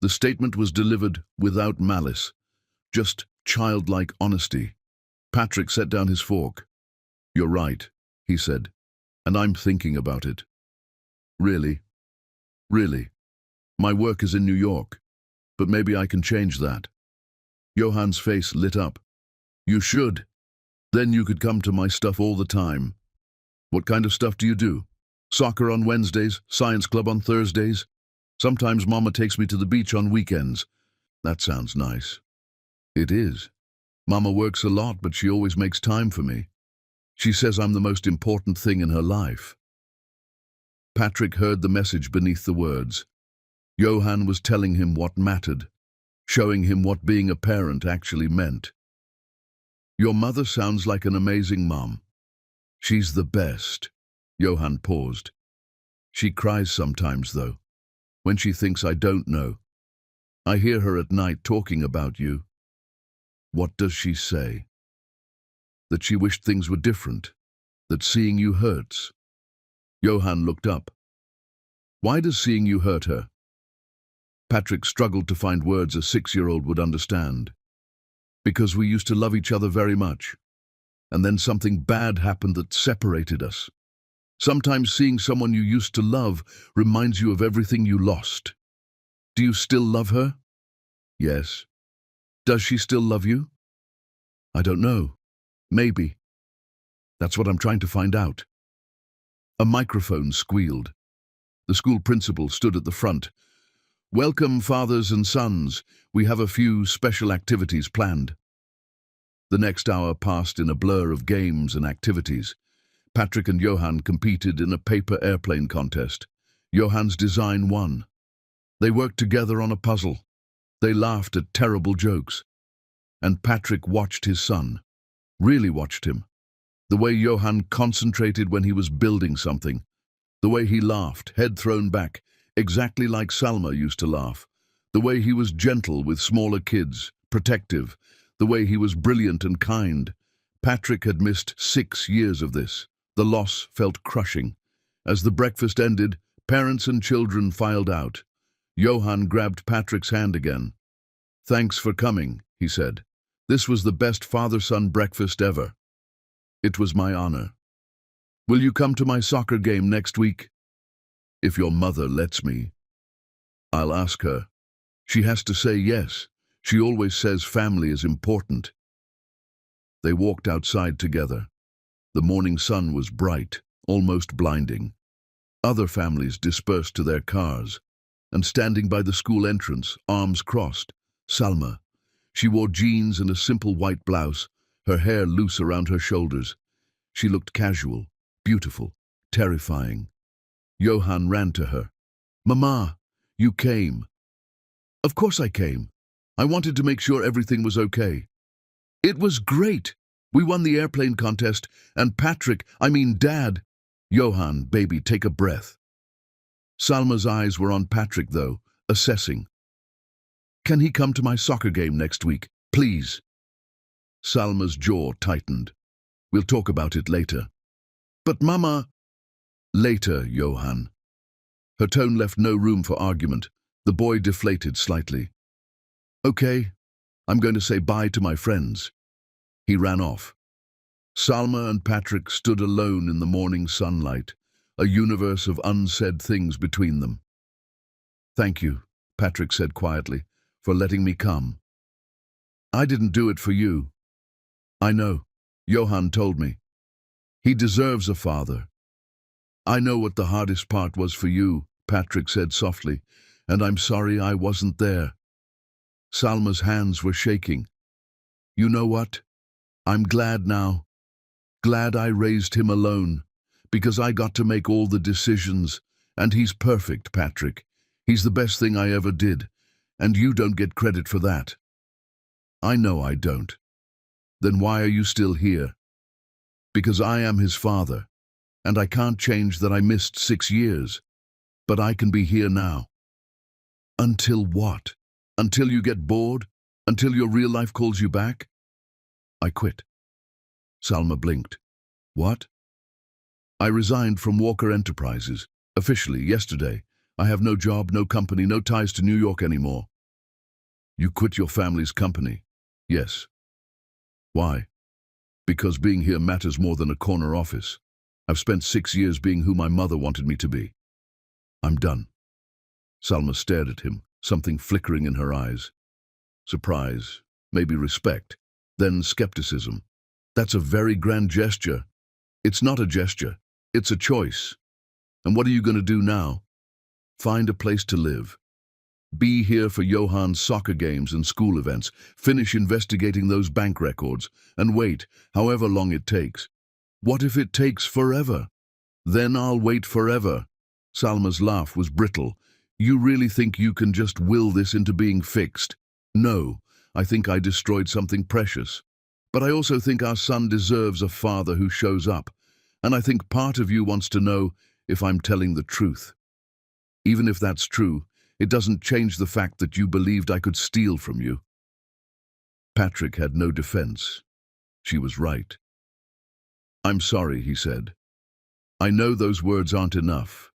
The statement was delivered without malice, just childlike honesty. Patrick set down his fork. You're right, he said, and I'm thinking about it. Really? Really? My work is in New York, but maybe I can change that. Johann's face lit up. You should. Then you could come to my stuff all the time. What kind of stuff do you do? Soccer on Wednesdays, science club on Thursdays. Sometimes Mama takes me to the beach on weekends. That sounds nice. It is. Mama works a lot, but she always makes time for me. She says I'm the most important thing in her life. Patrick heard the message beneath the words. Johann was telling him what mattered, showing him what being a parent actually meant. Your mother sounds like an amazing mom. She's the best. Johann paused. She cries sometimes, though, when she thinks I don't know. I hear her at night talking about you. What does she say? That she wished things were different, that seeing you hurts. Johann looked up. Why does seeing you hurt her? Patrick struggled to find words a 6-year-old would understand. Because we used to love each other very much, and then something bad happened that separated us. Sometimes seeing someone you used to love reminds you of everything you lost. Do you still love her? Yes. Does she still love you? I don't know. Maybe. That's what I'm trying to find out. A microphone squealed. The school principal stood at the front. Welcome, fathers and sons. We have a few special activities planned. The next hour passed in a blur of games and activities. Patrick and Johann competed in a paper airplane contest. Johann's design won. They worked together on a puzzle. They laughed at terrible jokes. And Patrick watched his son. Really watched him. The way Johann concentrated when he was building something. The way he laughed, head thrown back, exactly like Salma used to laugh. The way he was gentle with smaller kids, protective. The way he was brilliant and kind. Patrick had missed 6 years of this. The loss felt crushing. As the breakfast ended, parents and children filed out. Johann grabbed Patrick's hand again. Thanks for coming, he said. This was the best father-son breakfast ever. It was my honor. Will you come to my soccer game next week? If your mother lets me. I'll ask her. She has to say yes. She always says family is important. They walked outside together. The morning sun was bright, almost blinding. Other families dispersed to their cars, and standing by the school entrance, arms crossed, Salma. She wore jeans and a simple white blouse, her hair loose around her shoulders. She looked casual, beautiful, terrifying. Johann ran to her. Mama, you came. Of course I came. I wanted to make sure everything was okay. It was great. We won the airplane contest, and Dad. Johann, baby, take a breath. Salma's eyes were on Patrick, though, assessing. Can he come to my soccer game next week, please? Salma's jaw tightened. We'll talk about it later. But Mama... Later, Johann. Her tone left no room for argument. The boy deflated slightly. Okay, I'm going to say bye to my friends. He ran off. Salma and Patrick stood alone in the morning sunlight, a universe of unsaid things between them. Thank you, Patrick said quietly, for letting me come. I didn't do it for you. I know. Johann told me. He deserves a father. I know what the hardest part was for you, Patrick said softly, and I'm sorry I wasn't there. Salma's hands were shaking. You know what? I'm glad now. Glad I raised him alone, because I got to make all the decisions, and he's perfect, Patrick. He's the best thing I ever did, and you don't get credit for that. I know I don't. Then why are you still here? Because I am his father, and I can't change that I missed 6 years, but I can be here now. Until what? Until you get bored? Until your real life calls you back? I quit. Salma blinked. What? I resigned from Walker Enterprises, officially, yesterday. I have no job, no company, no ties to New York anymore. You quit your family's company? Yes. Why? Because being here matters more than a corner office. I've spent 6 years being who my mother wanted me to be. I'm done. Salma stared at him, something flickering in her eyes. Surprise, maybe respect, then skepticism. That's a very grand gesture. It's not a gesture, it's a choice. And what are you going to do now? Find a place to live. Be here for Johann's soccer games and school events, finish investigating those bank records, and wait, however long it takes. What if it takes forever? Then I'll wait forever. Salma's laugh was brittle. You really think you can just will this into being fixed? No, I think I destroyed something precious. But I also think our son deserves a father who shows up, and I think part of you wants to know if I'm telling the truth. Even if that's true, it doesn't change the fact that you believed I could steal from you. Patrick had no defense. She was right. I'm sorry, he said. I know those words aren't enough,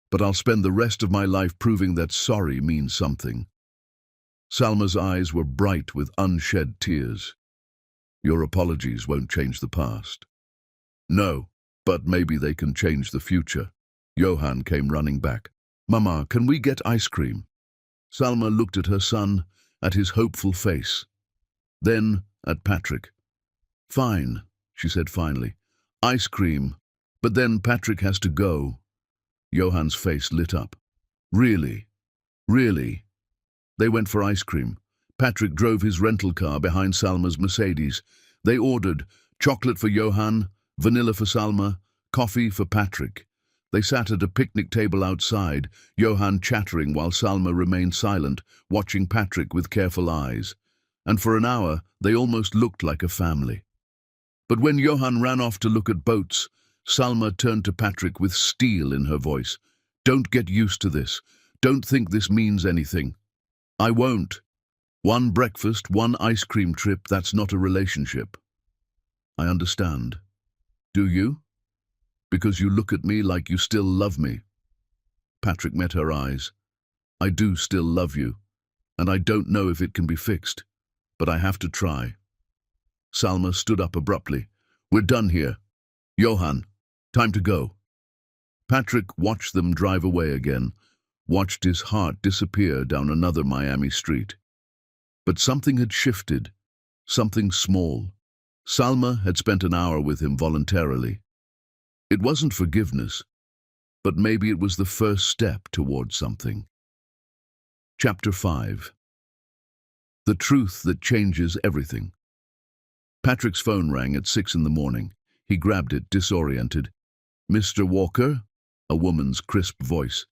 but I'll spend the rest of my life proving that sorry means something. Salma's eyes were bright with unshed tears. Your apologies won't change the past. No, but maybe they can change the future. Johann came running back. Mama, can we get ice cream? Salma looked at her son, at his hopeful face. Then at Patrick. Fine, she said finally. Ice cream. But then Patrick has to go. Johann's face lit up. Really? Really? They went for ice cream. Patrick drove his rental car behind Salma's Mercedes. They ordered chocolate for Johann, vanilla for Salma, coffee for Patrick. They sat at a picnic table outside, Johann chattering while Salma remained silent, watching Patrick with careful eyes. And for an hour, they almost looked like a family. But when Johann ran off to look at boats, Salma turned to Patrick with steel in her voice. Don't get used to this. Don't think this means anything. I won't. One breakfast, one ice cream trip, that's not a relationship. I understand. Do you? Because you look at me like you still love me. Patrick met her eyes. I do still love you, and I don't know if it can be fixed, but I have to try. Salma stood up abruptly. We're done here. Johann, time to go. Patrick watched them drive away again, watched his heart disappear down another Miami street. But something had shifted, something small. Salma had spent an hour with him voluntarily. It wasn't forgiveness, but maybe it was the first step towards something. Chapter 5. The truth that changes everything. Patrick's phone rang at 6 in the morning. He grabbed it, disoriented. Mr. Walker? A woman's crisp voice.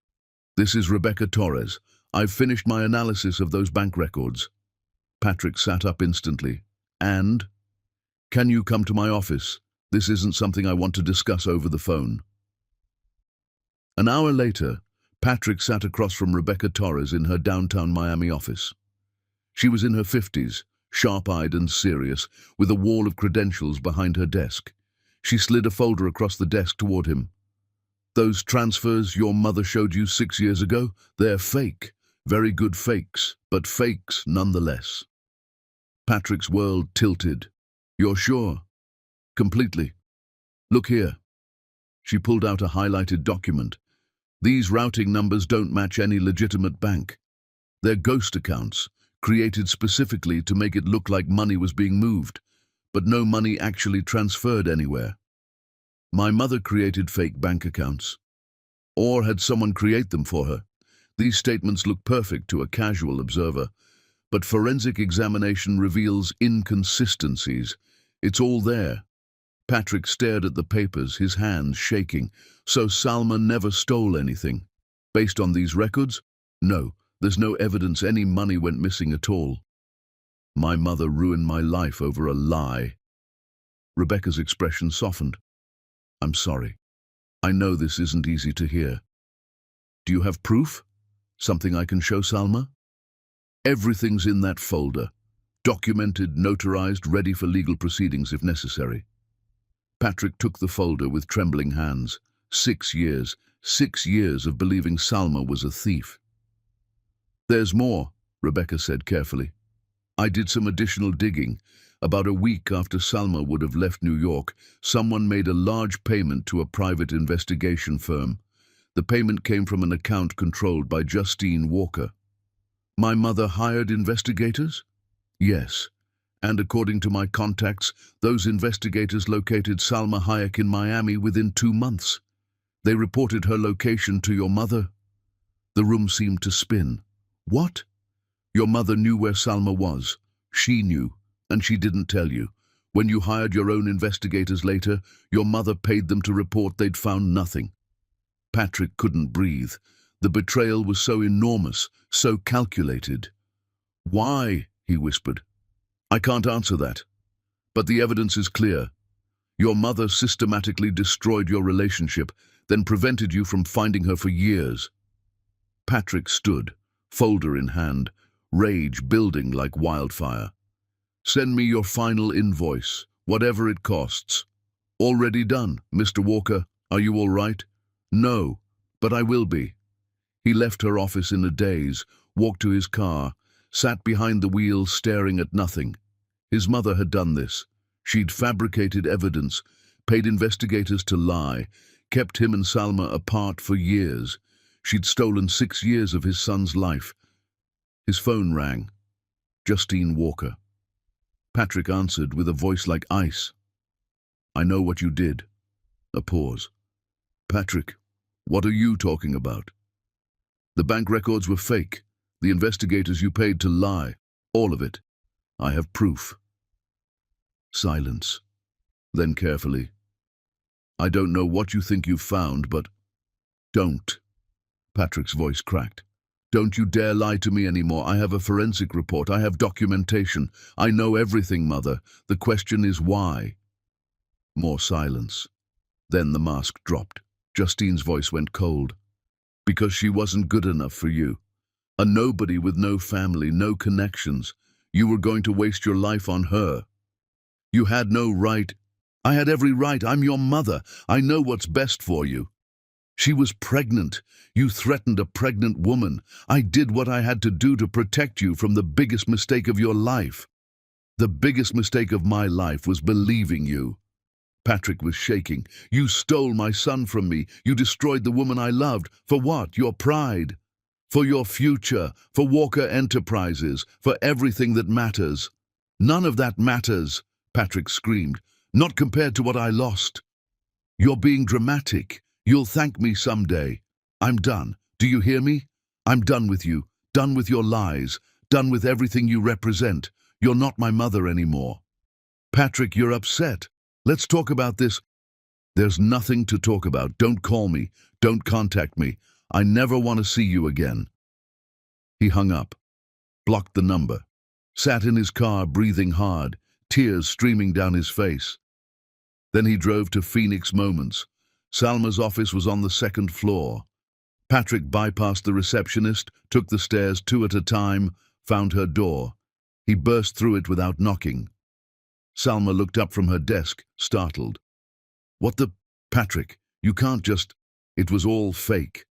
This is Rebecca Torres. I've finished my analysis of those bank records. Patrick sat up instantly. And? Can you come to my office? This isn't something I want to discuss over the phone. An hour later, Patrick sat across from Rebecca Torres in her downtown Miami office. She was in her 50s, sharp-eyed and serious, with a wall of credentials behind her desk. She slid a folder across the desk toward him. Those transfers your mother showed you 6 years ago, they're fake. Very good fakes, but fakes nonetheless. Patrick's world tilted. You're sure? Completely. Look here. She pulled out a highlighted document. These routing numbers don't match any legitimate bank. They're ghost accounts, created specifically to make it look like money was being moved, but no money actually transferred anywhere. My mother created fake bank accounts. Or had someone create them for her? These statements look perfect to a casual observer, but forensic examination reveals inconsistencies. It's all there. Patrick stared at the papers, his hands shaking. So Salma never stole anything. Based on these records? No, there's no evidence any money went missing at all. My mother ruined my life over a lie. Rebecca's expression softened. I'm sorry. I know this isn't easy to hear. Do you have proof? Something I can show Salma? Everything's in that folder. Documented, notarized, ready for legal proceedings if necessary. Patrick took the folder with trembling hands. 6 years of believing Salma was a thief. There's more, Rebecca said carefully. I did some additional digging. About a week after Salma would have left New York, someone made a large payment to a private investigation firm. The payment came from an account controlled by Justine Walker. My mother hired investigators? Yes. And according to my contacts, those investigators located Salma Hayek in Miami within 2 months. They reported her location to your mother. The room seemed to spin. What? Your mother knew where Salma was. She knew, and she didn't tell you. When you hired your own investigators later, your mother paid them to report they'd found nothing. Patrick couldn't breathe. The betrayal was so enormous, so calculated. Why? He whispered. I can't answer that. But the evidence is clear. Your mother systematically destroyed your relationship, then prevented you from finding her for years. Patrick stood, folder in hand, rage building like wildfire. Send me your final invoice, whatever it costs. Already done, Mr. Walker. Are you all right? No, but I will be. He left her office in a daze, walked to his car, sat behind the wheel staring at nothing. His mother had done this. She'd fabricated evidence, paid investigators to lie, kept him and Salma apart for years. She'd stolen 6 years of his son's life. His phone rang. Justine Walker. Patrick answered with a voice like ice. I know what you did. A pause. Patrick, what are you talking about? The bank records were fake. The investigators you paid to lie. All of it. I have proof. Silence. Then carefully. I don't know what you think you've found, but... Don't. Patrick's voice cracked. Don't you dare lie to me anymore. I have a forensic report. I have documentation. I know everything, Mother. The question is why? More silence. Then the mask dropped. Justine's voice went cold. Because she wasn't good enough for you. A nobody with no family, no connections. You were going to waste your life on her. You had no right. I had every right. I'm your mother. I know what's best for you. She was pregnant. You threatened a pregnant woman. I did what I had to do to protect you from the biggest mistake of your life. The biggest mistake of my life was believing you. Patrick was shaking. You stole my son from me. You destroyed the woman I loved. For what? Your pride. For your future. For Walker Enterprises. For everything that matters. None of that matters, Patrick screamed. Not compared to what I lost. You're being dramatic. You'll thank me someday. I'm done. Do you hear me? I'm done with you. Done with your lies. Done with everything you represent. You're not my mother anymore. Patrick, you're upset. Let's talk about this. There's nothing to talk about. Don't call me. Don't contact me. I never want to see you again. He hung up, blocked the number, sat in his car breathing hard, tears streaming down his face. Then he drove to Phoenix Moments. Salma's office was on the 2nd floor. Patrick bypassed the receptionist, took the stairs 2 at a time, found her door. He burst through it without knocking. Salma looked up from her desk, startled. What the... Patrick, you can't just... It was all fake.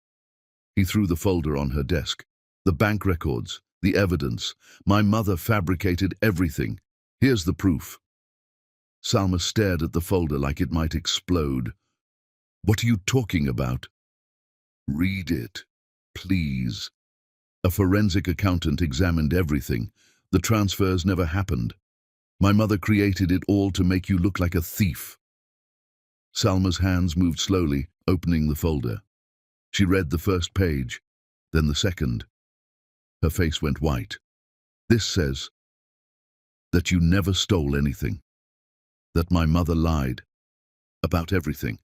He threw the folder on her desk. The bank records, the evidence. My mother fabricated everything. Here's the proof. Salma stared at the folder like it might explode. What are you talking about? Read it, please. A forensic accountant examined everything. The transfers never happened. My mother created it all to make you look like a thief. Salma's hands moved slowly, opening the folder. She read the first page, then the second. Her face went white. This says that you never stole anything, that my mother lied about everything.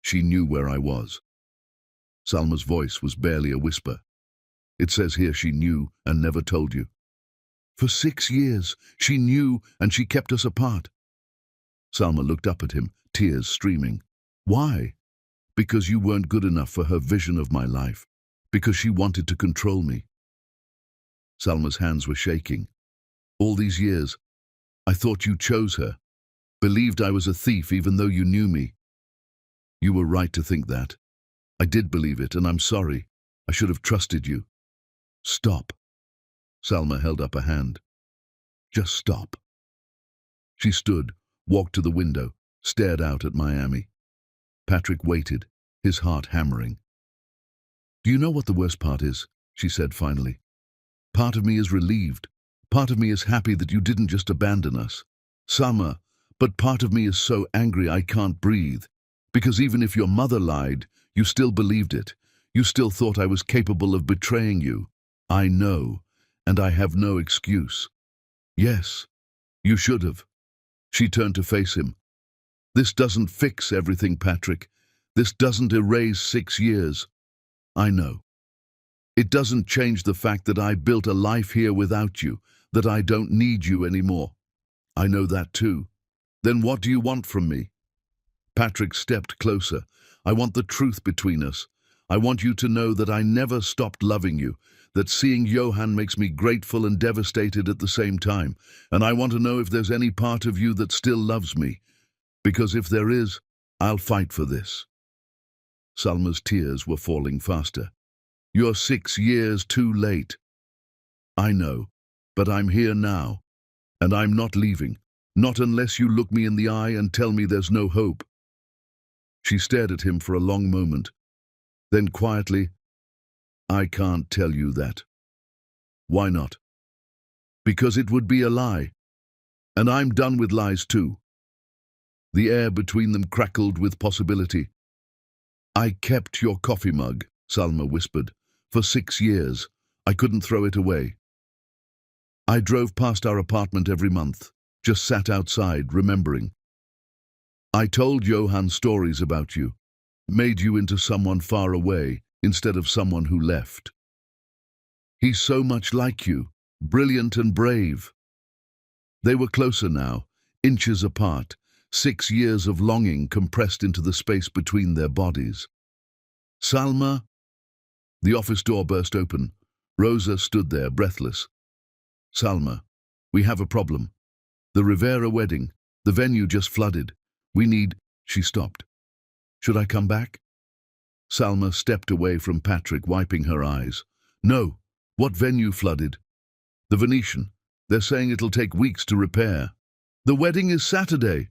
She knew where I was. Salma's voice was barely a whisper. It says here she knew and never told you. For 6 years, she knew and she kept us apart. Salma looked up at him, tears streaming. Why? Because you weren't good enough for her vision of my life. Because she wanted to control me. Salma's hands were shaking. All these years, I thought you chose her. Believed I was a thief even though you knew me. You were right to think that. I did believe it, and I'm sorry. I should have trusted you. Stop. Salma held up a hand. Just stop. She stood, walked to the window, stared out at Miami. Patrick waited, his heart hammering. Do you know what the worst part is? She said finally. Part of me is relieved. Part of me is happy that you didn't just abandon us. Salma, but part of me is so angry I can't breathe. Because even if your mother lied, you still believed it. You still thought I was capable of betraying you. I know, and I have no excuse. Yes, you should have. She turned to face him. This doesn't fix everything, Patrick. This doesn't erase 6 years. I know. It doesn't change the fact that I built a life here without you, that I don't need you anymore. I know that too. Then what do you want from me? Patrick stepped closer. I want the truth between us. I want you to know that I never stopped loving you, that seeing Johan makes me grateful and devastated at the same time, and I want to know if there's any part of you that still loves me, because if there is, I'll fight for this. Salma's tears were falling faster. You're 6 years too late. I know, but I'm here now, and I'm not leaving, not unless you look me in the eye and tell me there's no hope. She stared at him for a long moment. Then quietly, I can't tell you that. Why not? Because it would be a lie. And I'm done with lies too. The air between them crackled with possibility. I kept your coffee mug, Salma whispered, for 6 years. I couldn't throw it away. I drove past our apartment every month, just sat outside, remembering. I told Johan stories about you, made you into someone far away instead of someone who left. He's so much like you, brilliant and brave. They were closer now, inches apart, 6 years of longing compressed into the space between their bodies. Salma? The office door burst open. Rosa stood there, breathless. Salma, we have a problem. The Rivera wedding, the venue just flooded. We need... She stopped. Should I come back? Salma stepped away from Patrick, wiping her eyes. No. What venue flooded? The Venetian. They're saying it'll take weeks to repair. The wedding is Saturday.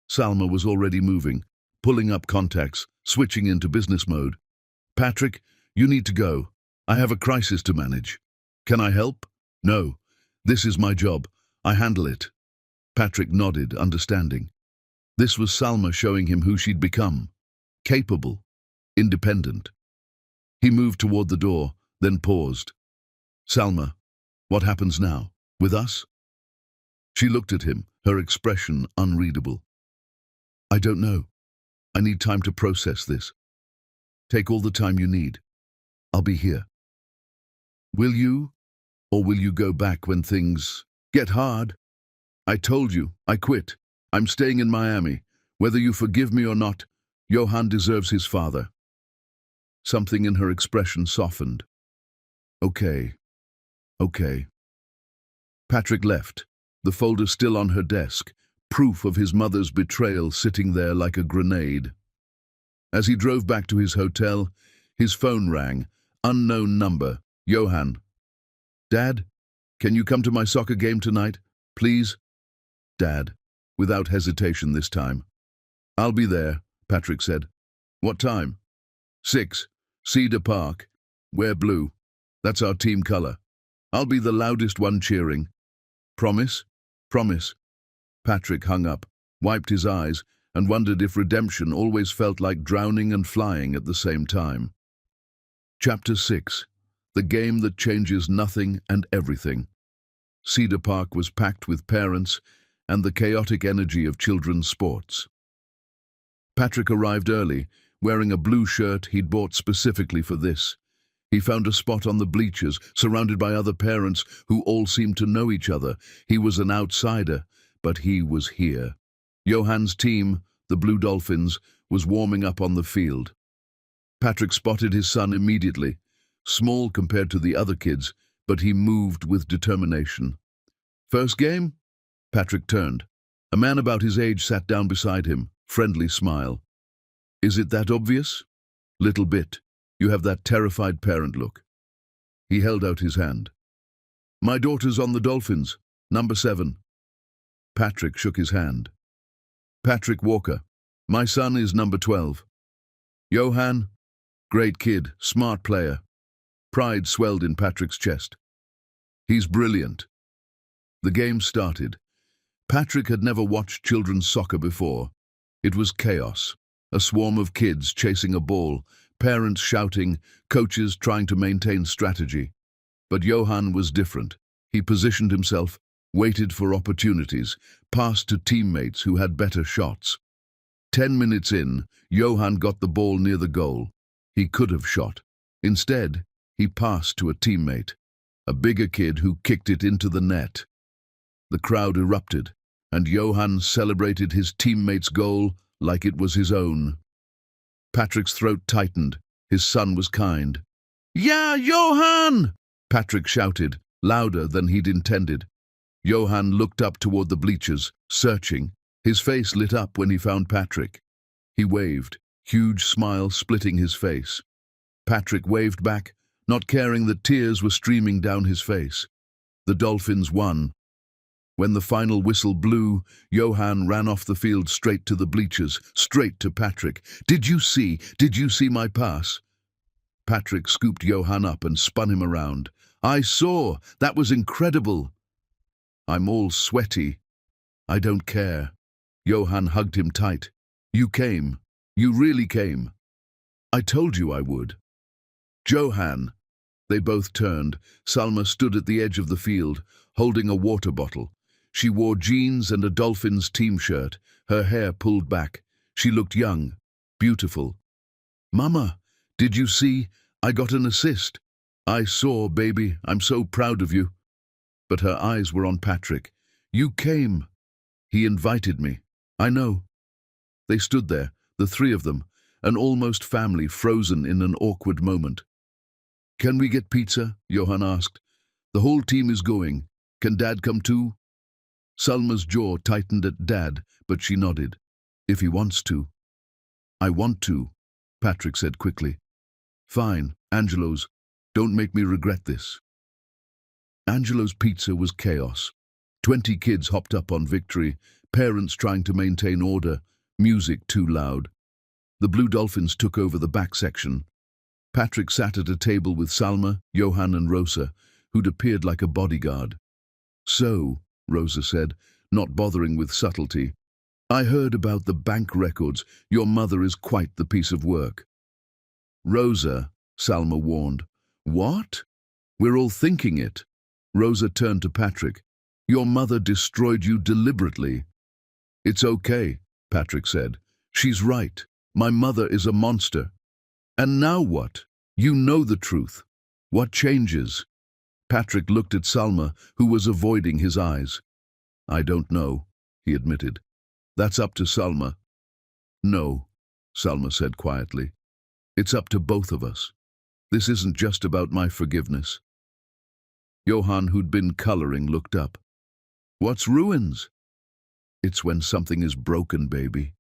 Salma was already moving, pulling up contacts, switching into business mode. Patrick, you need to go. I have a crisis to manage. Can I help? No. This is my job. I handle it. Patrick nodded, understanding. This was Salma showing him who she'd become. Capable. Independent. He moved toward the door, then paused. Salma, what happens now? With us? She looked at him, her expression unreadable. I don't know. I need time to process this. Take all the time you need. I'll be here. Will you? Or will you go back when things get hard? I told you, I quit. I'm staying in Miami. Whether you forgive me or not, Johan deserves his father. Something in her expression softened. Okay. Okay. Patrick left, the folder still on her desk, proof of his mother's betrayal sitting there like a grenade. As he drove back to his hotel, his phone rang. Unknown number. Johan. Dad, can you come to my soccer game tonight, please? Dad, without hesitation this time. I'll be there, Patrick said. What time? 6. Cedar Park. Wear blue. That's our team color. I'll be the loudest one cheering. Promise? Promise. Patrick hung up, wiped his eyes, and wondered if redemption always felt like drowning and flying at the same time. Chapter 6. The game that changes nothing and everything. Cedar Park was packed with parents and the chaotic energy of children's sports. Patrick arrived early, wearing a blue shirt he'd bought specifically for this. He found a spot on the bleachers, surrounded by other parents who all seemed to know each other. He was an outsider, but he was here. Johan's team, the Blue Dolphins, was warming up on the field. Patrick spotted his son immediately, small compared to the other kids, but he moved with determination. First game? Patrick turned. A man about his age sat down beside him, friendly smile. Is it that obvious? Little bit. You have that terrified parent look. He held out his hand. My daughter's on the Dolphins, number 7. Patrick shook his hand. Patrick Walker. My son is number 12. Johan. Great kid, smart player. Pride swelled in Patrick's chest. He's brilliant. The game started. Patrick had never watched children's soccer before. It was chaos. A swarm of kids chasing a ball, parents shouting, coaches trying to maintain strategy. But Johan was different. He positioned himself, waited for opportunities, passed to teammates who had better shots. 10 minutes in, Johan got the ball near the goal. He could have shot. Instead, he passed to a teammate, a bigger kid who kicked it into the net. The crowd erupted, and Johan celebrated his teammate's goal like it was his own. Patrick's throat tightened. His son was kind. Yeah, Johan! Patrick shouted, louder than he'd intended. Johan looked up toward the bleachers, searching. His face lit up when he found Patrick. He waved, huge smile splitting his face. Patrick waved back, not caring that tears were streaming down his face. The Dolphins won. When the final whistle blew, Johan ran off the field straight to the bleachers, straight to Patrick. Did you see my pass? Patrick scooped Johan up and spun him around. I saw. That was incredible. I'm all sweaty. I don't care. Johan hugged him tight. You came. You really came. I told you I would. Johan. They both turned. Salma stood at the edge of the field, holding a water bottle. She wore jeans and a Dolphins team shirt, her hair pulled back. She looked young, beautiful. Mama, did you see? I got an assist. I saw, baby. I'm so proud of you. But her eyes were on Patrick. You came. He invited me. I know. They stood there, the three of them, an almost family frozen in an awkward moment. Can we get pizza? Johan asked. The whole team is going. Can Dad come too? Salma's jaw tightened at Dad, but she nodded. If he wants to. I want to, Patrick said quickly. Fine, Angelo's. Don't make me regret this. Angelo's pizza was chaos. 20 kids hopped up on victory, parents trying to maintain order, music too loud. The Blue Dolphins took over the back section. Patrick sat at a table with Salma, Johan and Rosa, who'd appeared like a bodyguard. So, Rosa said, not bothering with subtlety, I heard about the bank records. Your mother is quite the piece of work. Rosa, Salma warned. What? We're all thinking it. Rosa turned to Patrick. Your mother destroyed you deliberately. It's okay, Patrick said. She's right. My mother is a monster. And now what? You know the truth. What changes? Patrick looked at Salma, who was avoiding his eyes. I don't know, he admitted. That's up to Salma. No, Salma said quietly. It's up to both of us. This isn't just about my forgiveness. Johan, who'd been coloring, looked up. What's ruins? It's when something is broken, baby.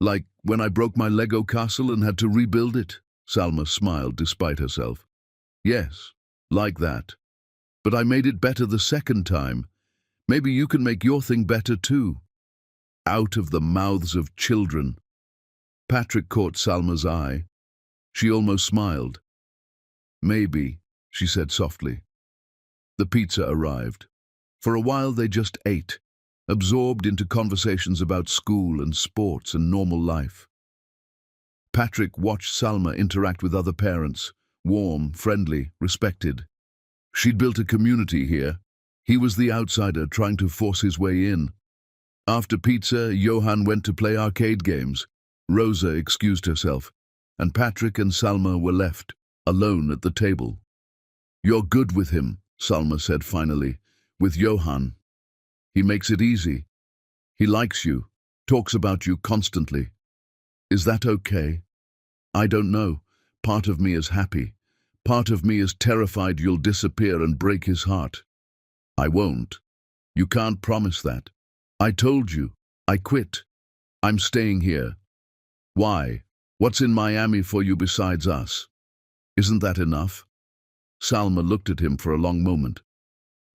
Like when I broke my Lego castle and had to rebuild it. Salma smiled despite herself. Yes, like that. But I made it better the second time. Maybe you can make your thing better too. Out of the mouths of children. Patrick caught Salma's eye. She almost smiled. Maybe, she said softly. The pizza arrived. For a while they just ate, absorbed into conversations about school and sports and normal life. Patrick watched Salma interact with other parents, warm, friendly, respected. She'd built a community here. He was the outsider trying to force his way in. After pizza, Johan went to play arcade games. Rosa excused herself, and Patrick and Salma were left, alone at the table. "You're good with him," Salma said finally. "With Johan. He makes it easy. He likes you, talks about you constantly. Is that okay?" "I don't know. Part of me is happy. Part of me is terrified you'll disappear and break his heart." "I won't. You can't promise that. I told you. I quit. I'm staying here." "Why? What's in Miami for you besides us? Isn't that enough?" Salma looked at him for a long moment.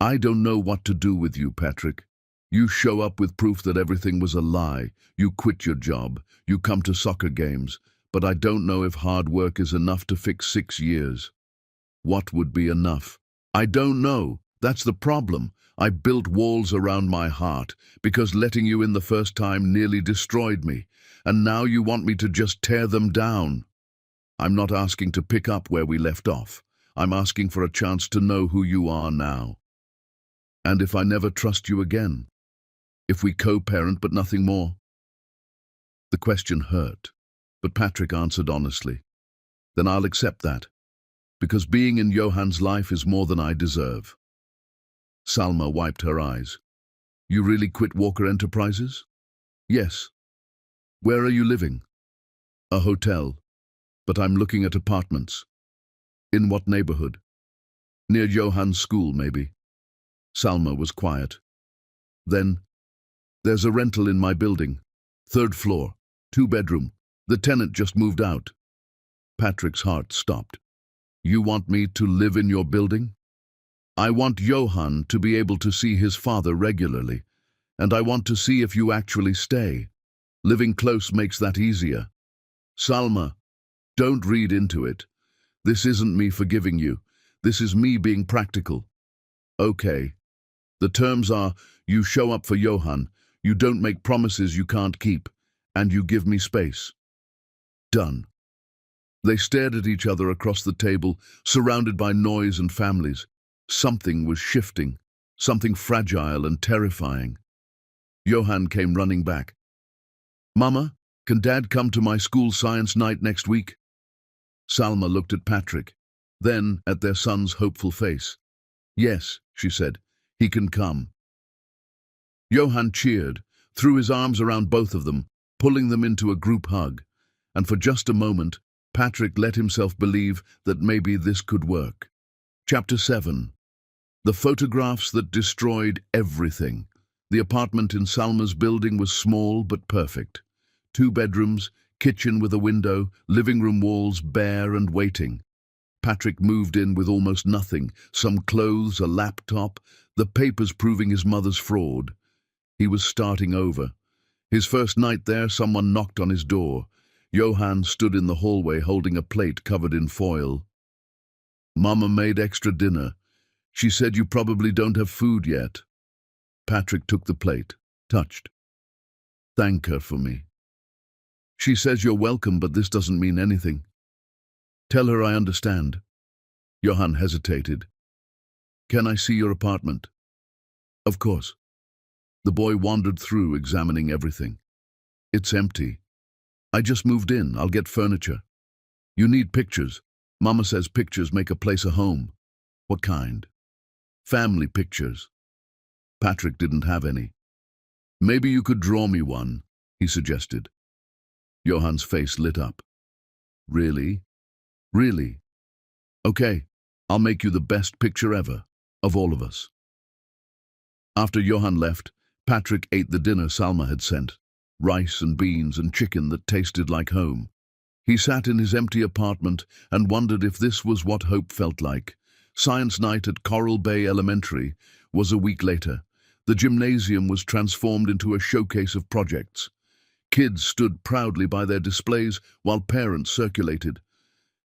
"I don't know what to do with you, Patrick. You show up with proof that everything was a lie. You quit your job. You come to soccer games. But I don't know if hard work is enough to fix 6 years. What would be enough? I don't know. That's the problem. I built walls around my heart because letting you in the first time nearly destroyed me. And now you want me to just tear them down. I'm not asking to pick up where we left off. I'm asking for a chance to know who you are now. And if I never trust you again? If we co-parent but nothing more?" The question hurt, but Patrick answered honestly. "Then I'll accept that, because being in Johan's life is more than I deserve." Salma wiped her eyes. "You really quit Walker Enterprises?" "Yes." "Where are you living?" "A hotel, but I'm looking at apartments." "In what neighborhood?" "Near Johan's school, maybe." Salma was quiet. Then, "There's a rental in my building. 3rd floor, 2-bedroom. The tenant just moved out." Patrick's heart stopped. "You want me to live in your building?" "I want Johan to be able to see his father regularly, and I want to see if you actually stay. Living close makes that easier." "Salma, don't read into it. This isn't me forgiving you. This is me being practical." "Okay. The terms are, you show up for Johan, you don't make promises you can't keep, and you give me space." "Done." They stared at each other across the table, surrounded by noise and families. Something was shifting, something fragile and terrifying. Johan came running back. "Mama, can Dad come to my school science night next week?" Salma looked at Patrick, then at their son's hopeful face. "Yes," she said, "he can come." Johan cheered, threw his arms around both of them, pulling them into a group hug, and for just a moment, Patrick let himself believe that maybe this could work. Chapter 7. The photographs that destroyed everything. The apartment in Salma's building was small but perfect. 2 bedrooms, kitchen with a window, living room walls bare and waiting. Patrick moved in with almost nothing, some clothes, a laptop, the papers proving his mother's fraud. He was starting over. His first night there, someone knocked on his door. Johan stood in the hallway holding a plate covered in foil. "Mama made extra dinner. She said you probably don't have food yet." Patrick took the plate, touched. "Thank her for me." "She says you're welcome, but this doesn't mean anything." "Tell her I understand." Johan hesitated. "Can I see your apartment?" "Of course." The boy wandered through, examining everything. "It's empty. I just moved in. I'll get furniture." "You need pictures. Mama says pictures make a place a home." "What kind?" "Family pictures." Patrick didn't have any. "Maybe you could draw me one," he suggested. Johan's face lit up. "Really? Really? Okay, I'll make you the best picture ever, of all of us." After Johan left, Patrick ate the dinner Salma had sent, rice and beans and chicken that tasted like home. He sat in his empty apartment and wondered if this was what hope felt like. Science night at Coral Bay Elementary was a week later. The gymnasium was transformed into a showcase of projects. Kids stood proudly by their displays while parents circulated.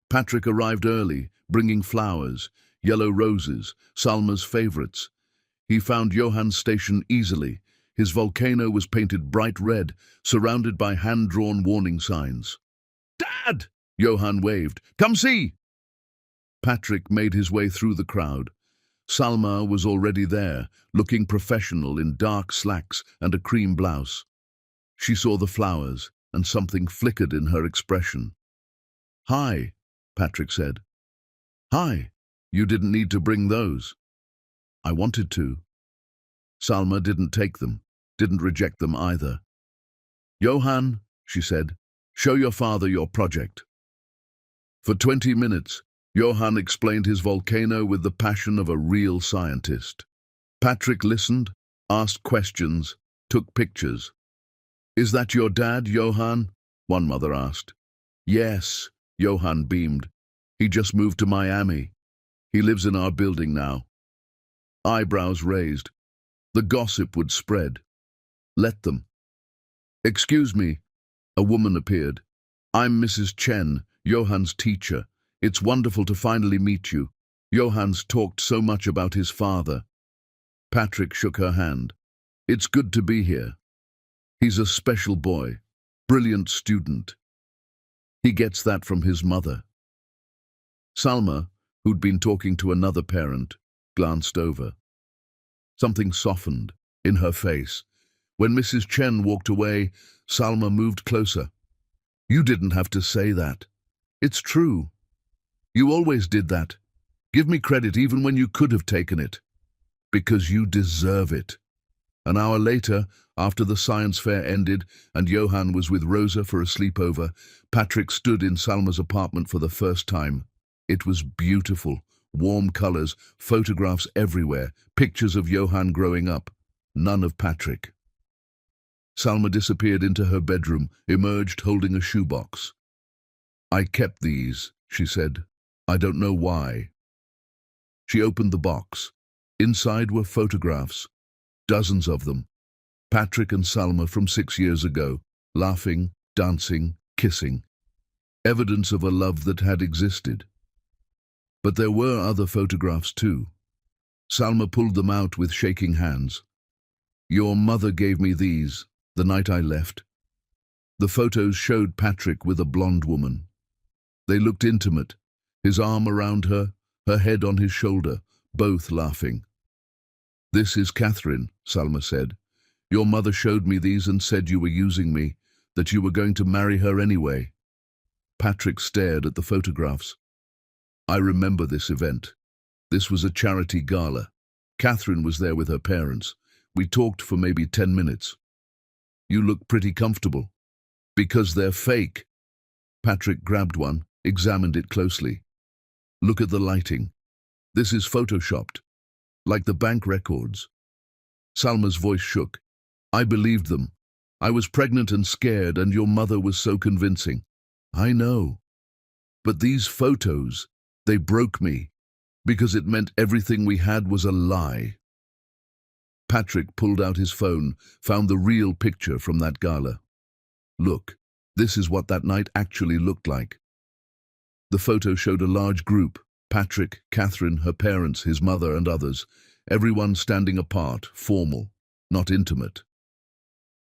Patrick arrived early, bringing flowers, yellow roses, Salma's favorites. He found Johann's station easily. His volcano was painted bright red, surrounded by hand-drawn warning signs. "Dad!" Johann waved. "Come see!" Patrick made his way through the crowd. Salma was already there, looking professional in dark slacks and a cream blouse. She saw the flowers, and something flickered in her expression. "Hi," Patrick said. "Hi, you didn't need to bring those." "I wanted to." Salma didn't take them, didn't reject them either. "Johann," she said, "show your father your project." For 20 minutes, Johann explained his volcano with the passion of a real scientist. Patrick listened, asked questions, took pictures. "Is that your dad, Johann?" one mother asked. "Yes," Johann beamed. "He just moved to Miami. He lives in our building now." Eyebrows raised. The gossip would spread. Let them. "Excuse me," a woman appeared. "I'm Mrs. Chen, Johann's teacher. It's wonderful to finally meet you. Johann's talked so much about his father." Patrick shook her hand. "It's good to be here. He's a special boy, brilliant student. He gets that from his mother." Salma, who'd been talking to another parent, glanced over. Something softened in her face. When Mrs. Chen walked away, Salma moved closer. "You didn't have to say that. It's true. You always did that. Give me credit even when you could have taken it. Because you deserve it." An hour later, after the science fair ended and Johann was with Rosa for a sleepover, Patrick stood in Salma's apartment for the first time. It was beautiful. Warm colors, photographs everywhere, pictures of Johann growing up. None of Patrick. Salma disappeared into her bedroom, emerged holding a shoebox. "I kept these," she said. "I don't know why." She opened the box. Inside were photographs. Dozens of them. Patrick and Salma from 6 years ago, laughing, dancing, kissing. Evidence of a love that had existed. But there were other photographs too. Salma pulled them out with shaking hands. "Your mother gave me these, the night I left." The photos showed Patrick with a blonde woman. They looked intimate, his arm around her, her head on his shoulder, both laughing. "This is Catherine," Salma said. "Your mother showed me these and said you were using me, that you were going to marry her anyway." Patrick stared at the photographs. "I remember this event. This was a charity gala. Catherine was there with her parents. We talked for maybe 10 minutes. You look pretty comfortable." "Because they're fake." Patrick grabbed one, examined it closely. "Look at the lighting. This is photoshopped. Like the bank records." Salma's voice shook. "I believed them. I was pregnant and scared, and your mother was so convincing." "I know. But these photos, they broke me, because it meant everything we had was a lie." Patrick pulled out his phone, found the real picture from that gala. "Look, this is what that night actually looked like." The photo showed a large group, Patrick, Catherine, her parents, his mother and others, everyone standing apart, formal, not intimate.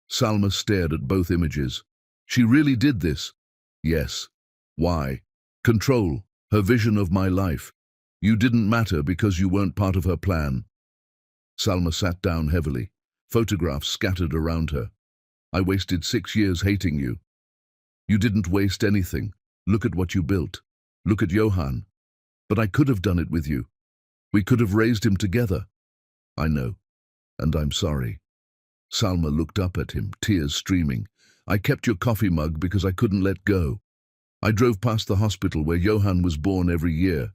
Salma stared at both images. "She really did this?" "Yes." "Why?" "Control, her vision of my life. You didn't matter because you weren't part of her plan." Salma sat down heavily, photographs scattered around her. "I wasted 6 years hating you." "You didn't waste anything. Look at what you built. Look at Johann. But I could have done it with you. We could have raised him together." "I know, and I'm sorry." Salma looked up at him, tears streaming. "I kept your coffee mug because I couldn't let go. I drove past the hospital where Johann was born every year,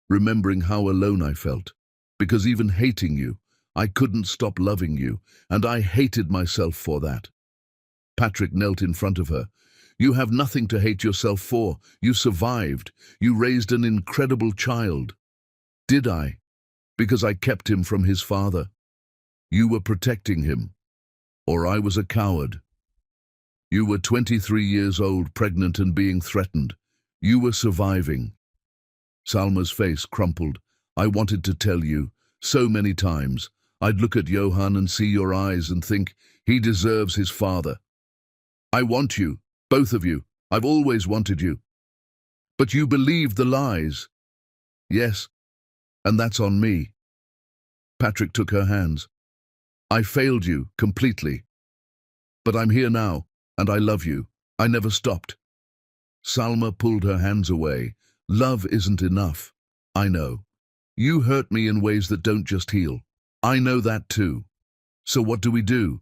remembering how alone I felt. Because even hating you, I couldn't stop loving you, and I hated myself for that. Patrick knelt in front of her. You have nothing to hate yourself for. You survived. You raised an incredible child. Did I? Because I kept him from his father. You were protecting him. Or I was a coward. You were 23 years old, pregnant and being threatened. You were surviving. Salma's face crumpled. I wanted to tell you, so many times. I'd look at Johan and see your eyes and think, he deserves his father. I want you, both of you. I've always wanted you. But you believed the lies. Yes, and that's on me. Patrick took her hands. I failed you completely. But I'm here now, and I love you. I never stopped. Salma pulled her hands away. Love isn't enough. I know. You hurt me in ways that don't just heal. I know that too. So what do?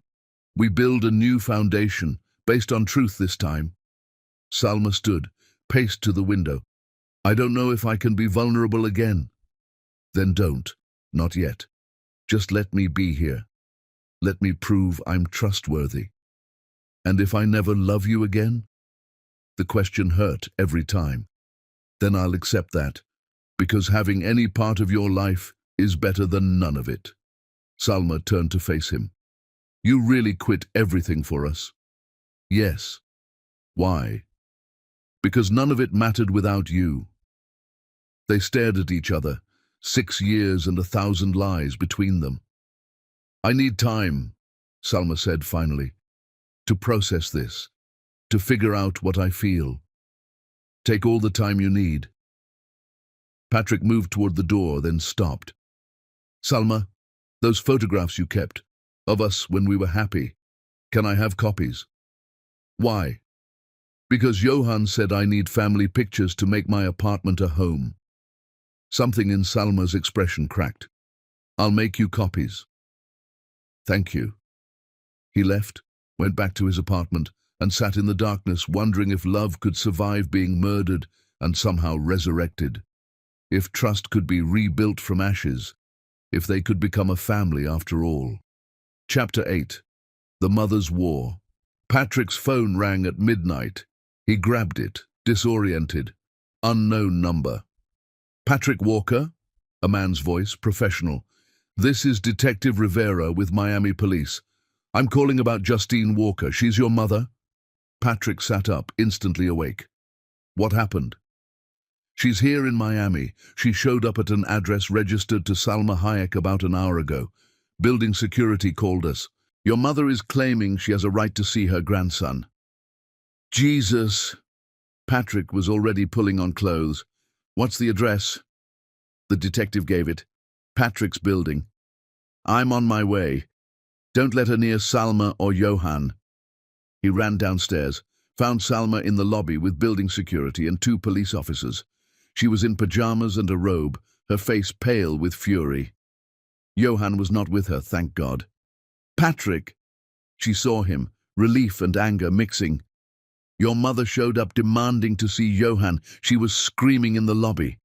We build a new foundation, based on truth this time. Salma stood, paced to the window. I don't know if I can be vulnerable again. Then don't. Not yet. Just let me be here. Let me prove I'm trustworthy. And if I never love you again? The question hurt every time. Then I'll accept that, because having any part of your life is better than none of it. Salma turned to face him. You really quit everything for us? Yes. Why? Because none of it mattered without you. They stared at each other, 6 years and 1,000 lies between them. I need time, Salma said finally, to process this, to figure out what I feel. Take all the time you need. Patrick moved toward the door, then stopped. Salma, those photographs you kept, of us when we were happy, can I have copies? Why? Because Johan said I need family pictures to make my apartment a home. Something in Salma's expression cracked. I'll make you copies. Thank you. He left, went back to his apartment, and sat in the darkness wondering if love could survive being murdered and somehow resurrected. If trust could be rebuilt from ashes. If they could become a family after all. Chapter 8. The Mother's War. Patrick's phone rang at midnight. He grabbed it, disoriented. Unknown number. Patrick Walker? A man's voice, professional. This is Detective Rivera with Miami Police. I'm calling about Justine Walker. She's your mother? Patrick sat up, instantly awake. What happened? She's here in Miami. She showed up at an address registered to Salma Hayek about an hour ago. Building security called us. Your mother is claiming she has a right to see her grandson. Jesus. Patrick was already pulling on clothes. What's the address? The detective gave it. Patrick's building. I'm on my way. Don't let her near Salma or Johan. He ran downstairs, found Salma in the lobby with building security and 2 police officers. She was in pajamas and a robe, her face pale with fury. Johan was not with her, thank God. Patrick! She saw him, relief and anger mixing. Your mother showed up demanding to see Johan. She was screaming in the lobby.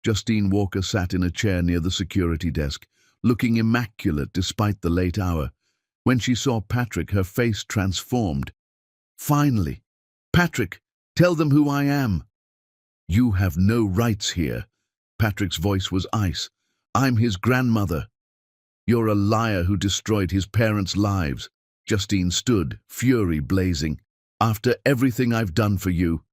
Justine Walker sat in a chair near the security desk, looking immaculate despite the late hour. When she saw Patrick, her face transformed. Finally! Patrick, tell them who I am. You have no rights here. Patrick's voice was ice. I'm his grandmother. You're a liar who destroyed his parents' lives. Justine stood, fury blazing. After everything I've done for you,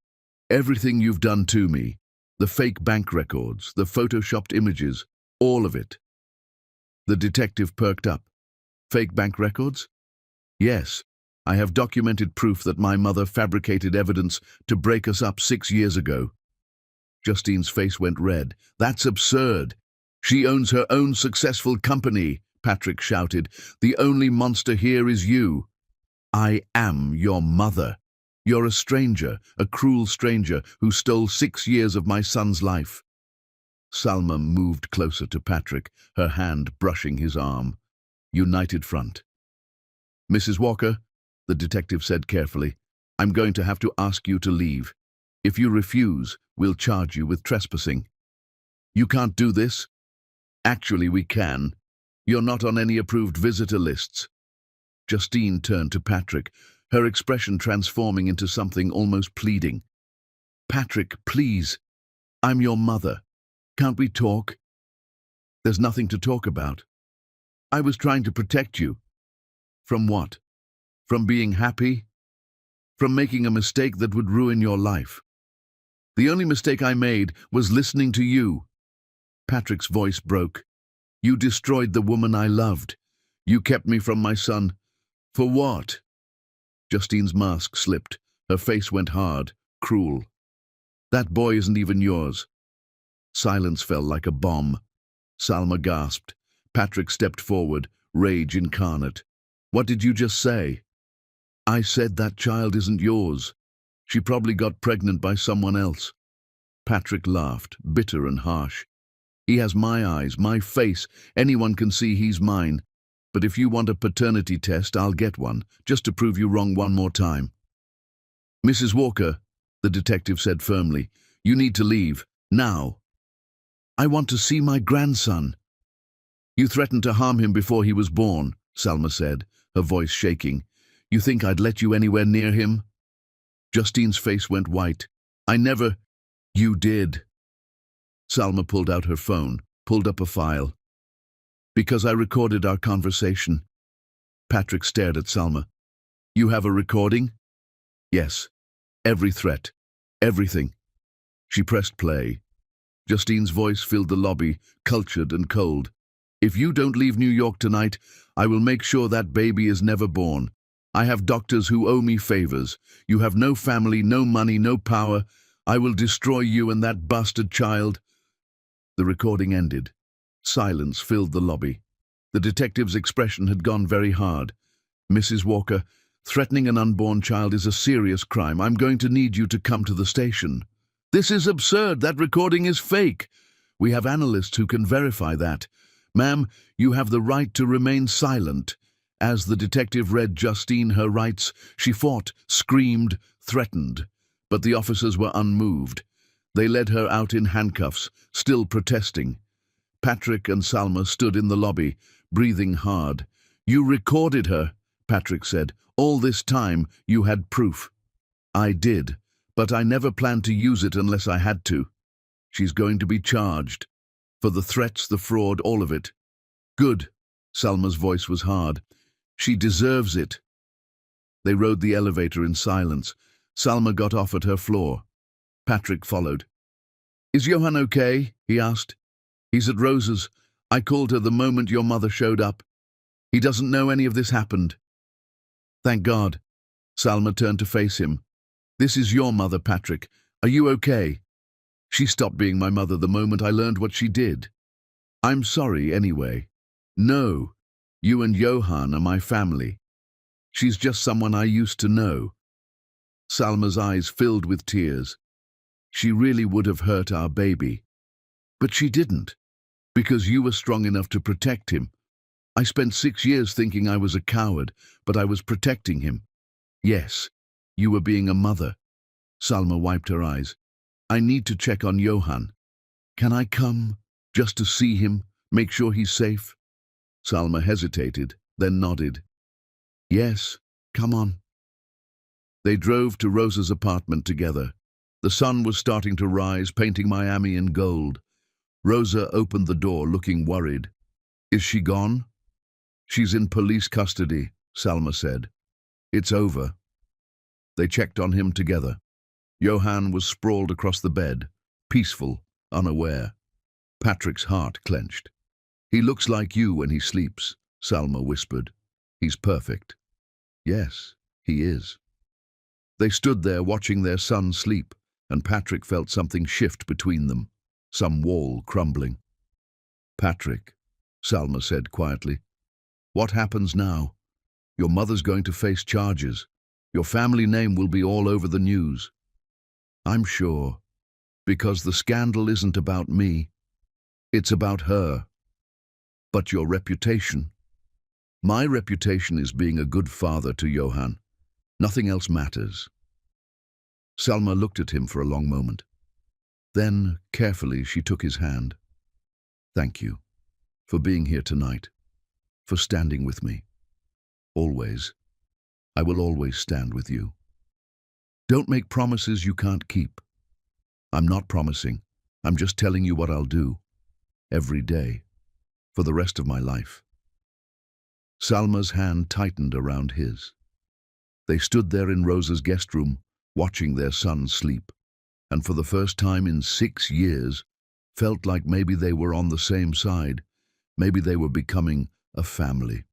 everything you've done to me, the fake bank records, the photoshopped images, all of it. The detective perked up. Fake bank records? Yes, I have documented proof that my mother fabricated evidence to break us up 6 years ago. Justine's face went red. That's absurd. She owns her own successful company, Patrick shouted. The only monster here is you. I am your mother. You're a stranger, a cruel stranger who stole 6 years of my son's life. Salma moved closer to Patrick, her hand brushing his arm. United front. Mrs. Walker, the detective said carefully, I'm going to have to ask you to leave. If you refuse, we'll charge you with trespassing. You can't do this? Actually, we can. You're not on any approved visitor lists. Justine turned to Patrick, her expression transforming into something almost pleading. Patrick, please. I'm your mother. Can't we talk? There's nothing to talk about. I was trying to protect you. From what? From being happy? From making a mistake that would ruin your life. The only mistake I made was listening to you. Patrick's voice broke. You destroyed the woman I loved. You kept me from my son. For what? Justine's mask slipped. Her face went hard, cruel. That boy isn't even yours. Silence fell like a bomb. Salma gasped. Patrick stepped forward, rage incarnate. What did you just say? I said that child isn't yours. She probably got pregnant by someone else. Patrick laughed, bitter and harsh. He has my eyes, my face. Anyone can see he's mine. But if you want a paternity test, I'll get one, just to prove you wrong one more time. Mrs. Walker, the detective said firmly, you need to leave, now. I want to see my grandson. You threatened to harm him before he was born, Salma said, her voice shaking. You think I'd let you anywhere near him? Justine's face went white. I never… You did. Salma pulled out her phone, pulled up a file. Because I recorded our conversation. Patrick stared at Salma. You have a recording? Yes. Every threat. Everything. She pressed play. Justine's voice filled the lobby, cultured and cold. If you don't leave New York tonight, I will make sure that baby is never born. I have doctors who owe me favors. You have no family, no money, no power. I will destroy you and that bastard child. The recording ended. Silence filled the lobby. The detective's expression had gone very hard. Mrs. Walker, threatening an unborn child is a serious crime. I'm going to need you to come to the station. This is absurd. That recording is fake. We have analysts who can verify that. Ma'am, you have the right to remain silent. As the detective read Justine her rights, she fought, screamed, threatened. But the officers were unmoved. They led her out in handcuffs, still protesting. Patrick and Salma stood in the lobby, breathing hard. You recorded her, Patrick said. All this time you had proof. I did, but I never planned to use it unless I had to. She's going to be charged. For the threats, the fraud, all of it. Good. Salma's voice was hard. She deserves it. They rode the elevator in silence. Salma got off at her floor. Patrick followed. Is Johan okay? He asked. He's at Rosa's. I called her the moment your mother showed up. He doesn't know any of this happened. Thank God. Salma turned to face him. This is your mother, Patrick. Are you okay? She stopped being my mother the moment I learned what she did. I'm sorry anyway. No, you and Johan are my family. She's just someone I used to know. Salma's eyes filled with tears. She really would have hurt our baby. But she didn't, because you were strong enough to protect him. I spent 6 years thinking I was a coward, but I was protecting him. Yes, you were being a mother. Salma wiped her eyes. I need to check on Johan. Can I come, just to see him, make sure he's safe? Salma hesitated, then nodded. Yes, come on. They drove to Rosa's apartment together. The sun was starting to rise, painting Miami in gold. Rosa opened the door, looking worried. Is she gone? She's in police custody, Salma said. It's over. They checked on him together. Johan was sprawled across the bed, peaceful, unaware. Patrick's heart clenched. He looks like you when he sleeps, Salma whispered. He's perfect. Yes, he is. They stood there watching their son sleep, and Patrick felt something shift between them, some wall crumbling. Patrick, Salma said quietly, what happens now? Your mother's going to face charges. Your family name will be all over the news. I'm sure, because the scandal isn't about me. It's about her. But your reputation? My reputation is being a good father to Johan. Nothing else matters. Salma looked at him for a long moment. Then, carefully, she took his hand. Thank you for being here tonight. for standing with me. Always. I will always stand with you. Don't make promises you can't keep. I'm not promising. I'm just telling you what I'll do. Every day. For the rest of my life. Salma's hand tightened around his. They stood there in Rosa's guest room, watching their son sleep, and for the first time in 6 years, felt like maybe they were on the same side, maybe they were becoming a family.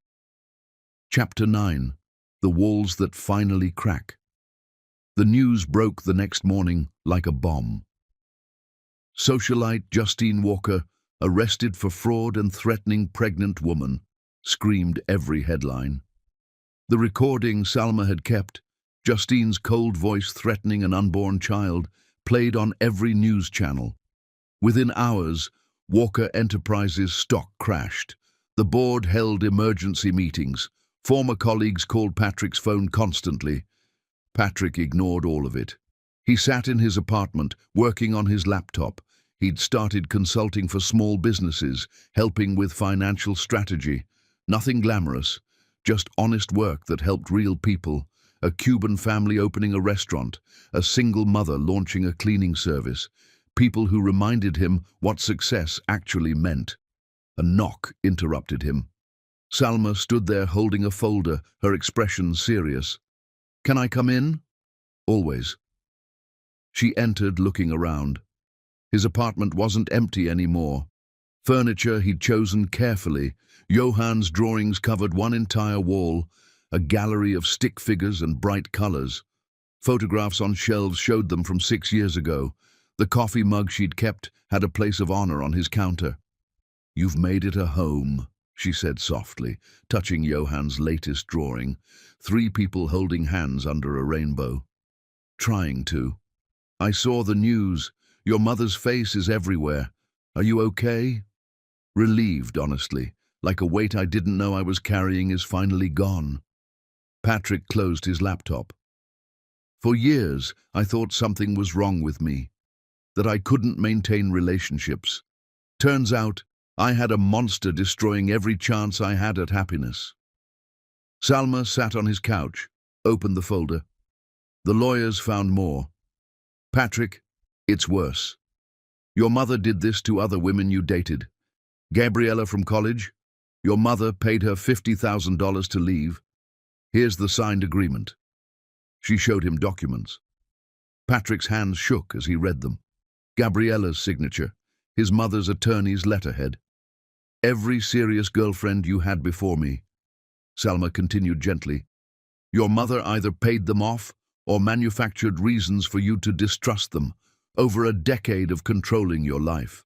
Chapter 9. The Walls That Finally Crack. The news broke the next morning like a bomb. Socialite Justine Walker, arrested for fraud and threatening pregnant woman, screamed every headline. The recording Salma had kept, Justine's cold voice threatening an unborn child, played on every news channel. Within hours, Walker Enterprises' stock crashed. The board held emergency meetings. Former colleagues called Patrick's phone constantly. Patrick ignored all of it. He sat in his apartment, working on his laptop. He'd started consulting for small businesses, helping with financial strategy. Nothing glamorous, just honest work that helped real people. A Cuban family opening a restaurant, a single mother launching a cleaning service. People who reminded him what success actually meant. A knock interrupted him. Salma stood there holding a folder, her expression serious. "Can I come in?" "Always." She entered, looking around. His apartment wasn't empty anymore. Furniture he'd chosen carefully. Johann's drawings covered one entire wall, a gallery of stick figures and bright colors. Photographs on shelves showed them from 6 years ago. The coffee mug she'd kept had a place of honor on his counter. "You've made it a home," she said softly, touching Johann's latest drawing. 3 people holding hands under a rainbow. "Trying to. I saw the news. Your mother's face is everywhere. Are you okay?" Relieved, honestly, like a weight I didn't know I was carrying is finally gone. Patrick closed his laptop. "For years, I thought something was wrong with me, that I couldn't maintain relationships. Turns out, I had a monster destroying every chance I had at happiness." Salma sat on his couch, opened the folder. The lawyers found more. "Patrick, it's worse. Your mother did this to other women you dated. Gabriella from college, your mother paid her $50,000 to leave. Here's the signed agreement." She showed him documents. Patrick's hands shook as he read them. Gabriella's signature, his mother's attorney's letterhead. "Every serious girlfriend you had before me," Salma continued gently. "Your mother either paid them off or manufactured reasons for you to distrust them, over a decade of controlling your life."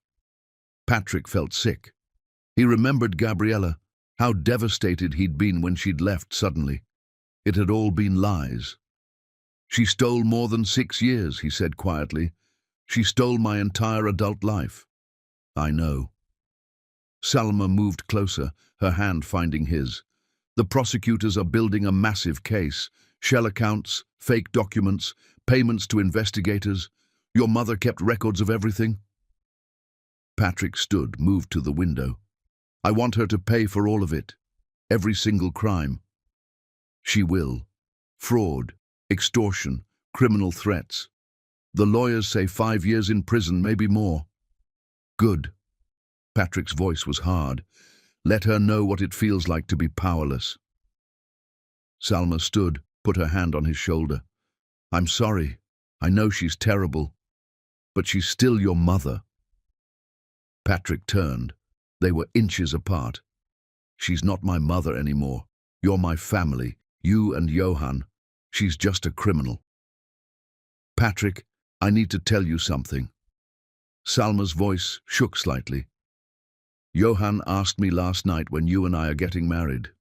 Patrick felt sick. He remembered Gabriella, how devastated he'd been when she'd left suddenly. It had all been lies. "She stole more than 6 years," he said quietly. "She stole my entire adult life." "I know." Salma moved closer, her hand finding his. "The prosecutors are building a massive case. Shell accounts, fake documents, payments to investigators. Your mother kept records of everything." Patrick stood, moved to the window. "I want her to pay for all of it. Every single crime." "She will. Fraud, extortion, criminal threats. The lawyers say 5 years in prison, maybe more." "Good." Patrick's voice was hard. "Let her know what it feels like to be powerless." Salma stood, put her hand on his shoulder. "I'm sorry. I know she's terrible. But she's still your mother." Patrick turned. They were inches apart. "She's not my mother anymore. You're my family, you and Johann. She's just a criminal." "Patrick, I need to tell you something." Salma's voice shook slightly. "Johann asked me last night when you and I are getting married."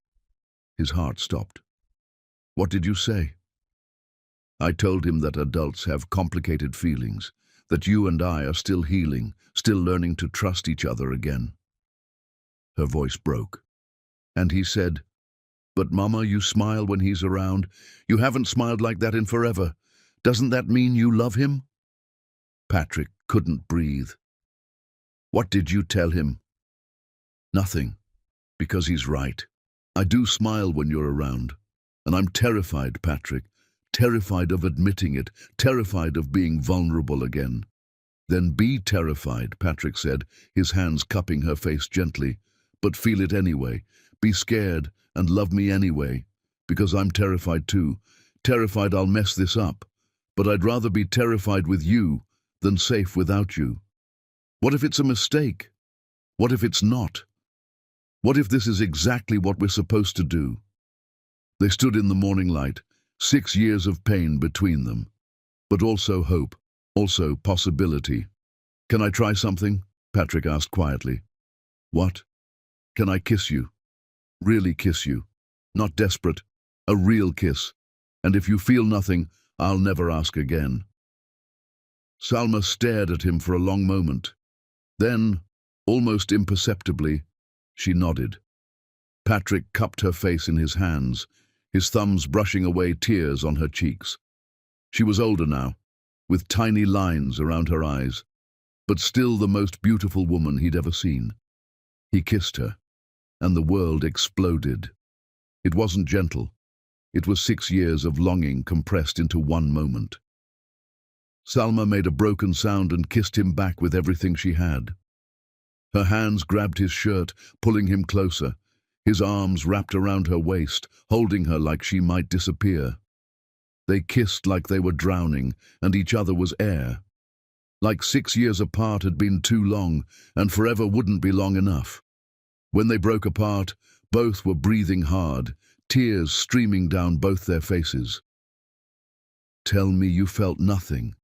His heart stopped. "What did you say?" "I told him that adults have complicated feelings, that you and I are still healing, still learning to trust each other again." Her voice broke. "And he said, 'But Mama, you smile when he's around. You haven't smiled like that in forever. Doesn't that mean you love him?'" Patrick couldn't breathe. "What did you tell him?" "Nothing, because he's right. I do smile when you're around. And I'm terrified, Patrick. Terrified of admitting it. Terrified of being vulnerable again. Then be terrified, Patrick said, his hands cupping her face gently. But feel it anyway. Be scared and love me anyway. Because I'm terrified too. Terrified I'll mess this up. But I'd rather be terrified with you than safe without you. What if it's a mistake? What if it's not? What if this is exactly what we're supposed to do? They stood in the morning light, 6 years of pain between them. But also hope, also possibility. Can I try something? Patrick asked quietly. What? Can I kiss you? Really kiss you? Not desperate, a real kiss. And if you feel nothing, I'll never ask again. Salma stared at him for a long moment. Then, almost imperceptibly, she nodded. Patrick cupped her face in his hands, his thumbs brushing away tears on her cheeks. She was older now, with tiny lines around her eyes, but still the most beautiful woman he'd ever seen. He kissed her, and the world exploded. It wasn't gentle. It was 6 years of longing compressed into one moment. Salma made a broken sound and kissed him back with everything she had. Her hands grabbed his shirt, pulling him closer, his arms wrapped around her waist, holding her like she might disappear. They kissed like they were drowning, and each other was air. Like 6 years apart had been too long, and forever wouldn't be long enough. When they broke apart, both were breathing hard, tears streaming down both their faces. "Tell me you felt nothing,"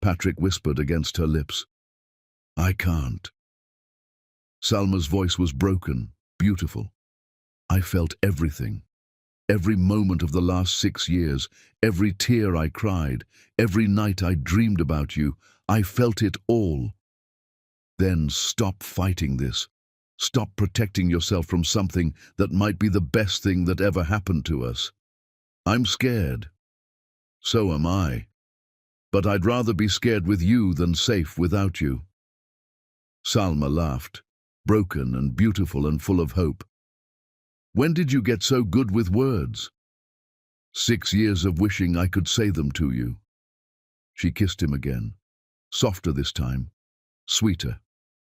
Patrick whispered against her lips. "I can't." Salma's voice was broken, beautiful. "I felt everything. Every moment of the last 6 years, every tear I cried, every night I dreamed about you, I felt it all." "Then stop fighting this. Stop protecting yourself from something that might be the best thing that ever happened to us. I'm scared. So am I. But I'd rather be scared with you than safe without you." Salma laughed, broken and beautiful and full of hope. "When did you get so good with words?" "6 years of wishing I could say them to you." She kissed him again, softer this time, sweeter,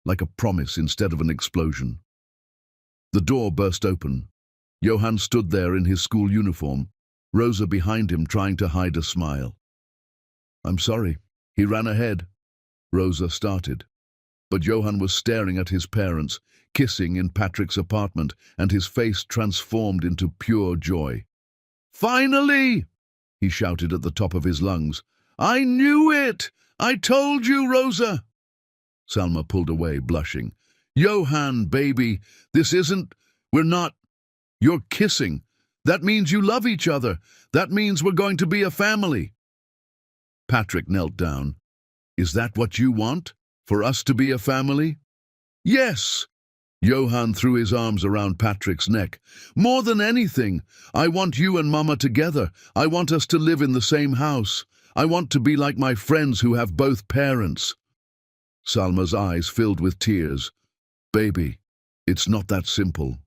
like a promise instead of an explosion. The door burst open. Johann stood there in his school uniform, Rosa behind him trying to hide a smile. "I'm sorry, he ran ahead," Rosa started. But Johann was staring at his parents, kissing in Patrick's apartment, and his face transformed into pure joy. "Finally!" he shouted at the top of his lungs. "I knew it! I told you, Rosa!" Salma pulled away, blushing. "Johann, baby, we're not. You're kissing. That means you love each other. That means we're going to be a family." Patrick knelt down. "Is that what you want? For us to be a family?" "Yes!" Johann threw his arms around Patrick's neck. "More than anything, I want you and Mama together. I want us to live in the same house. I want to be like my friends who have both parents." Salma's eyes filled with tears. "Baby, it's not that simple."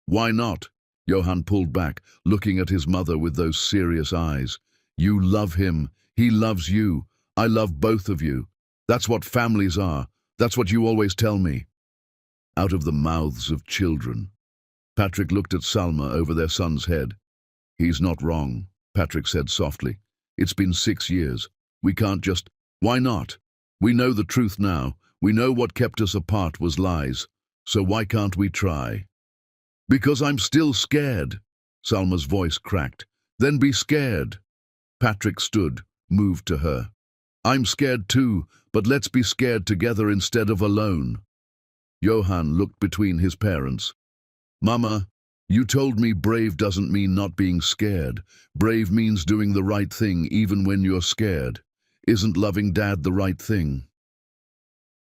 "Why not?" Johann pulled back, looking at his mother with those serious eyes. "You love him. He loves you. I love both of you. That's what families are. That's what you always tell me." Out of the mouths of children. Patrick looked at Salma over their son's head. "He's not wrong," Patrick said softly. "It's been 6 years. We can't just—" "Why not? We know the truth now. We know what kept us apart was lies. So why can't we try?" "Because I'm still scared." Salma's voice cracked. "Then be scared." Patrick stood, moved to her. "I'm scared too, but let's be scared together instead of alone." Johann looked between his parents. "Mama, you told me brave doesn't mean not being scared. Brave means doing the right thing even when you're scared. Isn't loving Dad the right thing?"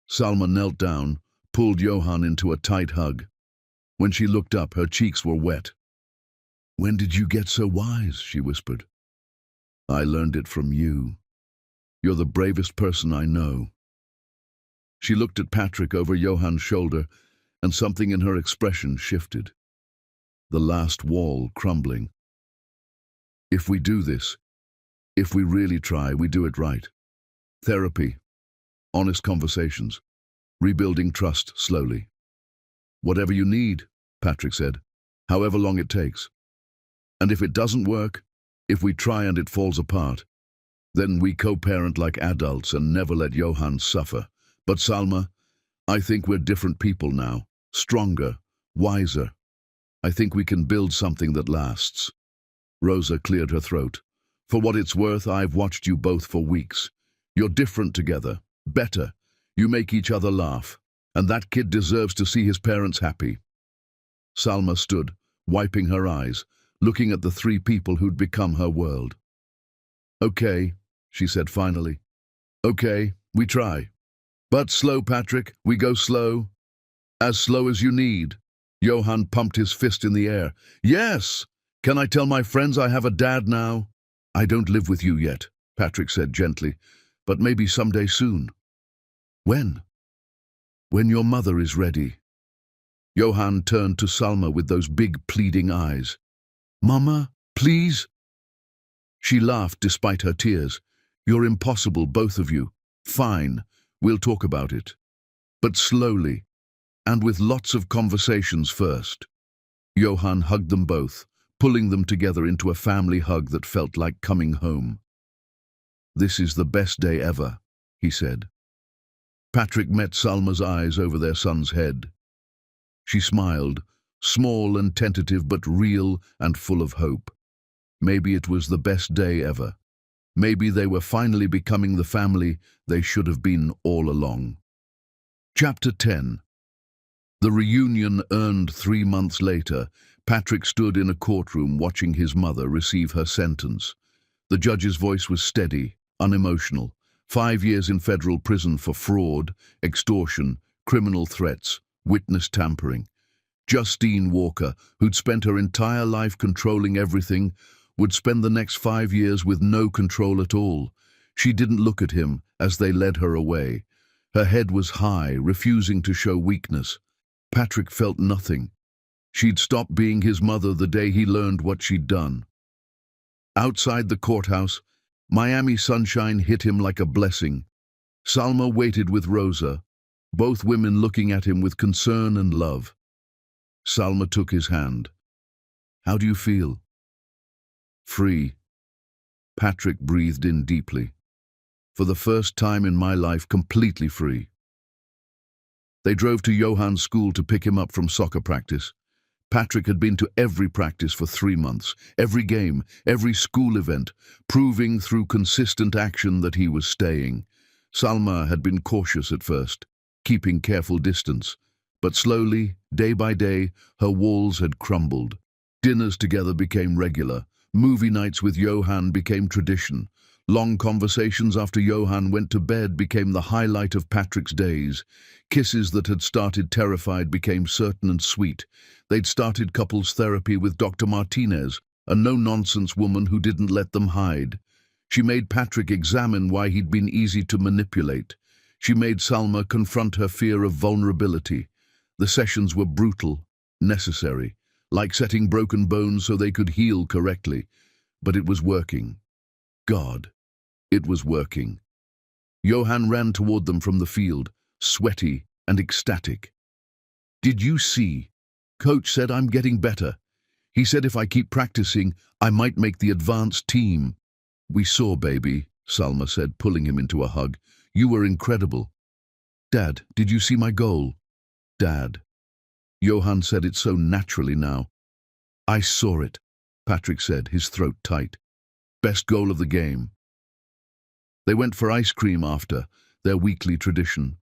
Salma knelt down, pulled Johann into a tight hug. When she looked up, her cheeks were wet. "When did you get so wise?" she whispered. "I learned it from you. You're the bravest person I know." She looked at Patrick over Johann's shoulder, and something in her expression shifted. the last wall crumbling. If we do this, if we really try, we do it right. Therapy, honest conversations, rebuilding trust slowly. Whatever you need, Patrick said, however long it takes. And if it doesn't work, if we try and it falls apart, then we co-parent like adults and never let Johan suffer. But Salma, I think we're different people now, stronger, wiser. I think we can build something that lasts. Rosa cleared her throat. For what it's worth, I've watched you both for weeks. You're different together, better. You make each other laugh. And that kid deserves to see his parents happy. Salma stood, wiping her eyes, looking at the three people who'd become her world. Okay, she said finally. Okay, we try. But slow, Patrick, we go slow. As slow as you need. Johan pumped his fist in the air. Yes! Can I tell my friends I have a dad now? I don't live with you yet, Patrick said gently, but maybe someday soon. When? When your mother is ready. Johan turned to Salma with those big pleading eyes. Mama, please? She laughed despite her tears. You're impossible, both of you. Fine, we'll talk about it. But slowly, and with lots of conversations first. Johan hugged them both, pulling them together into a family hug that felt like coming home. This is the best day ever, he said. Patrick met Salma's eyes over their son's head. She smiled, small and tentative but real and full of hope. Maybe it was the best day ever. Maybe they were finally becoming the family they should have been all along. Chapter 10. The reunion earned 3 months later. Patrick stood in a courtroom watching his mother receive her sentence. The judge's voice was steady, unemotional. 5 years in federal prison for fraud, extortion, criminal threats, witness tampering. Justine Walker, who'd spent her entire life controlling everything, would spend the next 5 years with no control at all. She didn't look at him as they led her away. Her head was high, refusing to show weakness. Patrick felt nothing. She'd stopped being his mother the day he learned what she'd done. Outside the courthouse, Miami sunshine hit him like a blessing. Salma waited with Rosa, both women looking at him with concern and love. Salma took his hand. How do you feel? Free. Patrick breathed in deeply. For the first time in my life, completely free. They drove to Johan's school to pick him up from soccer practice. Patrick had been to every practice for 3 months, every game, every school event, proving through consistent action that he was staying. Salma had been cautious at first, keeping careful distance. But slowly, day by day, her walls had crumbled. Dinners together became regular. Movie nights with Johan became tradition. Long conversations after Johan went to bed became the highlight of Patrick's days. Kisses that had started terrified became certain and sweet. They'd started couples therapy with Dr. Martinez, a no-nonsense woman who didn't let them hide. She made Patrick examine why he'd been easy to manipulate. She made Salma confront her fear of vulnerability. The sessions were brutal, necessary, like setting broken bones so they could heal correctly. But it was working. God, it was working. Johan ran toward them from the field, sweaty and ecstatic. Did you see? Coach said I'm getting better. He said if I keep practicing, I might make the advanced team. We saw, baby, Salma said, pulling him into a hug. You were incredible. Dad, did you see my goal? Dad. Johan said it so naturally now. I saw it, Patrick said, his throat tight. Best goal of the game. They went for ice cream after, their weekly tradition.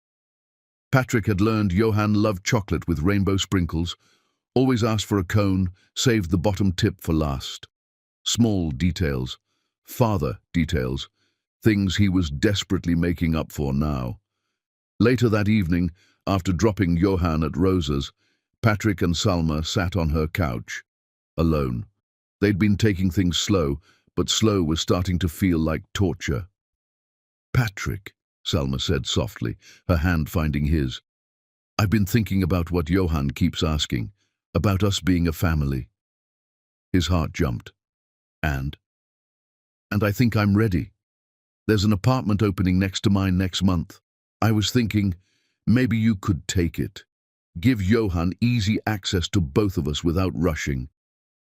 Patrick had learned Johan loved chocolate with rainbow sprinkles, always asked for a cone, saved the bottom tip for last. Small details, father details, things he was desperately making up for now. Later that evening, after dropping Johan at Rosa's, Patrick and Salma sat on her couch, alone. They'd been taking things slow, but slow was starting to feel like torture. Patrick, Salma said softly, her hand finding his. I've been thinking about what Johan keeps asking, about us being a family. His heart jumped. And? And I think I'm ready. There's an apartment opening next to mine next month. I was thinking, maybe you could take it. Give Johan easy access to both of us without rushing.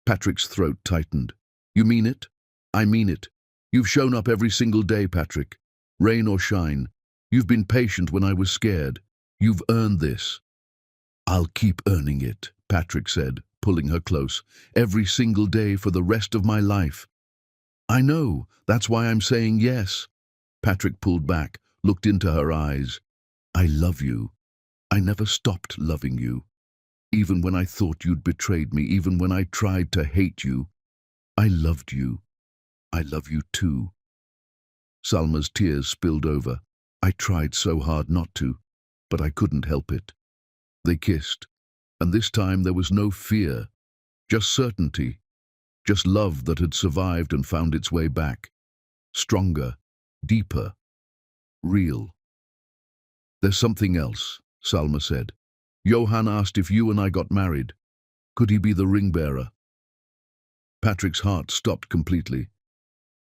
Patrick's throat tightened. You mean it? I mean it. You've shown up every single day, Patrick. Rain or shine. You've been patient when I was scared. You've earned this. I'll keep earning it, Patrick said, pulling her close, every single day for the rest of my life. I know, that's why I'm saying yes. Patrick pulled back, looked into her eyes. I love you. I never stopped loving you. Even when I thought you'd betrayed me, even when I tried to hate you, I loved you. I love you too. Salma's tears spilled over. I tried so hard not to, but I couldn't help it. They kissed, and this time there was no fear, just certainty, just love that had survived and found its way back. Stronger, deeper, real. There's something else, Salma said. Johan asked if you and I got married. Could he be the ring bearer? Patrick's heart stopped completely.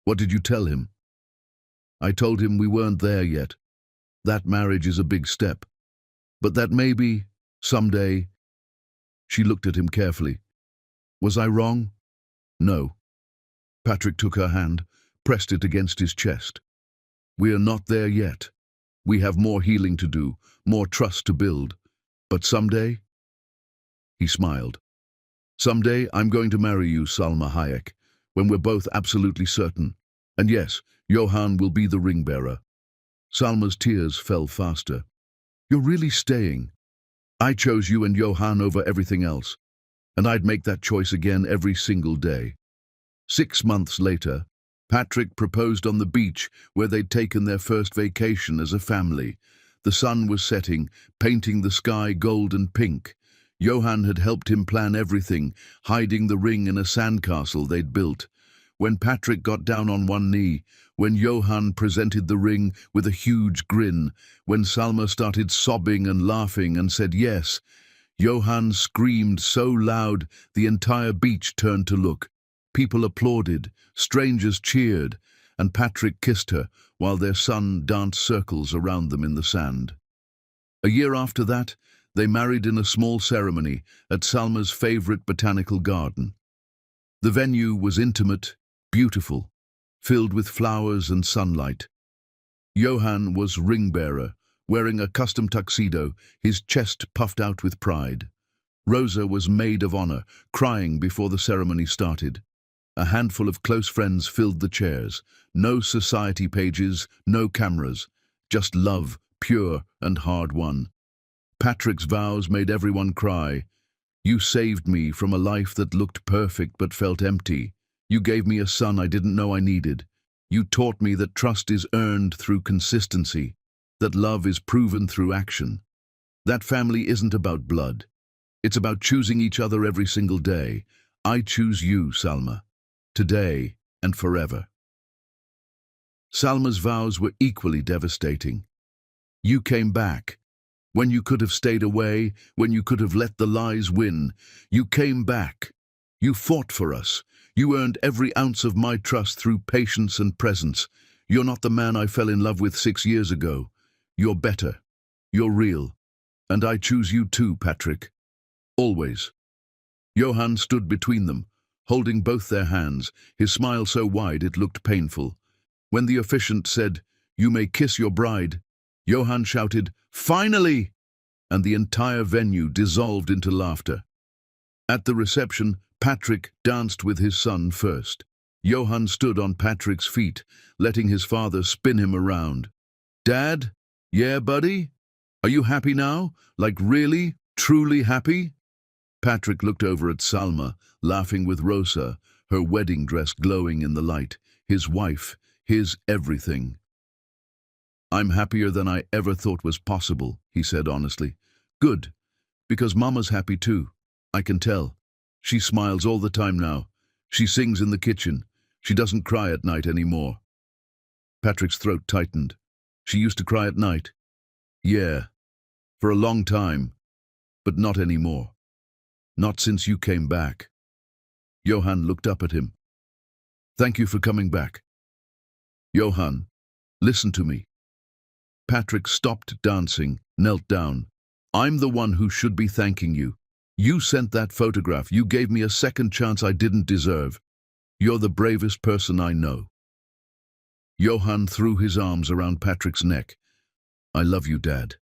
What did you tell him? I told him we weren't there yet. That marriage is a big step. But that maybe, someday. She looked at him carefully. Was I wrong? No. Patrick took her hand, pressed it against his chest. We are not there yet. We have more healing to do, more trust to build. But someday? He smiled. Someday I'm going to marry you, Salma Hayek, when we're both absolutely certain. And yes, Johan will be the ring bearer. Salma's tears fell faster. You're really staying. I chose you and Johan over everything else, and I'd make that choice again every single day. 6 months later, Patrick proposed on the beach where they'd taken their first vacation as a family. The sun was setting, painting the sky gold and pink. Johan had helped him plan everything, hiding the ring in a sandcastle they'd built. When Patrick got down on one knee, when Johan presented the ring with a huge grin, when Salma started sobbing and laughing and said yes, Johan screamed so loud the entire beach turned to look. People applauded, strangers cheered, and Patrick kissed her while their son danced circles around them in the sand. A year after that, they married in a small ceremony at Salma's favorite botanical garden. The venue was intimate, beautiful, filled with flowers and sunlight. Johan was ring-bearer, wearing a custom tuxedo, his chest puffed out with pride. Rosa was maid of honor, crying before the ceremony started. A handful of close friends filled the chairs. No society pages, no cameras. Just love, pure and hard-won. Patrick's vows made everyone cry. You saved me from a life that looked perfect but felt empty. You gave me a son I didn't know I needed. You taught me that trust is earned through consistency, that love is proven through action. That family isn't about blood. It's about choosing each other every single day. I choose you, Salma. Today and forever. Salma's vows were equally devastating. You came back. When you could have stayed away, when you could have let the lies win, you came back. You fought for us. You earned every ounce of my trust through patience and presence. You're not the man I fell in love with 6 years ago. You're better. You're real. And I choose you too, Patrick. Always. Johan stood between them, holding both their hands, his smile so wide it looked painful. When the officiant said, "You may kiss your bride," Johan shouted, "Finally!" and the entire venue dissolved into laughter. At the reception, Patrick danced with his son first. Johan stood on Patrick's feet, letting his father spin him around. "Dad? Yeah, buddy? Are you happy now? Like really, truly happy?" Patrick looked over at Salma, laughing with Rosa, her wedding dress glowing in the light, his wife, his everything. "I'm happier than I ever thought was possible," he said honestly. "Good, because Mama's happy too. I can tell. She smiles all the time now. She sings in the kitchen. She doesn't cry at night anymore." Patrick's throat tightened. "She used to cry at night." "Yeah, for a long time, but not anymore. Not since you came back." Johan looked up at him. Thank you for coming back. Johan, listen to me. Patrick stopped dancing, knelt down. I'm the one who should be thanking you. You sent that photograph. You gave me a second chance I didn't deserve. You're the bravest person I know. Johan threw his arms around Patrick's neck. I love you, Dad.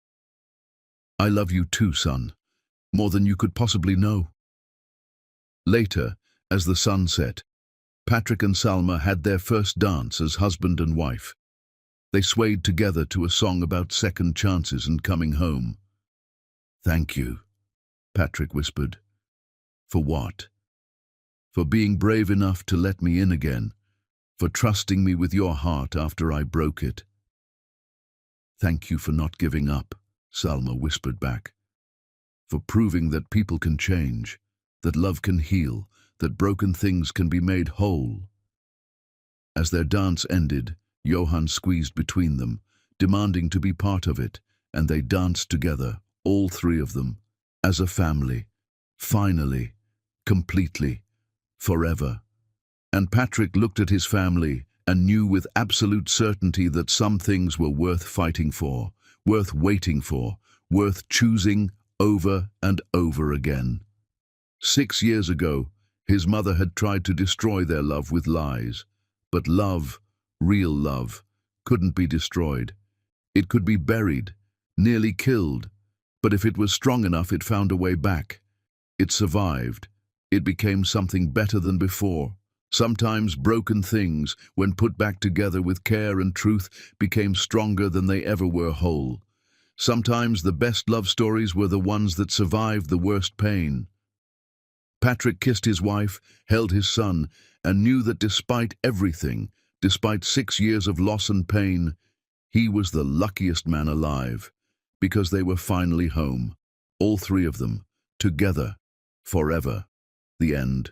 I love you too, son. More than you could possibly know. Later, as the sun set, Patrick and Salma had their first dance as husband and wife. They swayed together to a song about second chances and coming home. Thank you, Patrick whispered. For what? For being brave enough to let me in again, for trusting me with your heart after I broke it. Thank you for not giving up, Salma whispered back. For proving that people can change, that love can heal, that broken things can be made whole. As their dance ended, Johan squeezed between them, demanding to be part of it, and they danced together, all three of them, as a family, finally, completely, forever. And Patrick looked at his family and knew with absolute certainty that some things were worth fighting for, worth waiting for, worth choosing over and over again. 6 years ago, his mother had tried to destroy their love with lies, but love, real love, couldn't be destroyed. It could be buried, nearly killed, but if it was strong enough, it found a way back. It survived. It became something better than before. Sometimes broken things, when put back together with care and truth, became stronger than they ever were whole. Sometimes the best love stories were the ones that survived the worst pain. Patrick kissed his wife, held his son, and knew that despite everything, despite 6 years of loss and pain, he was the luckiest man alive, because they were finally home, all three of them, together, forever. The end.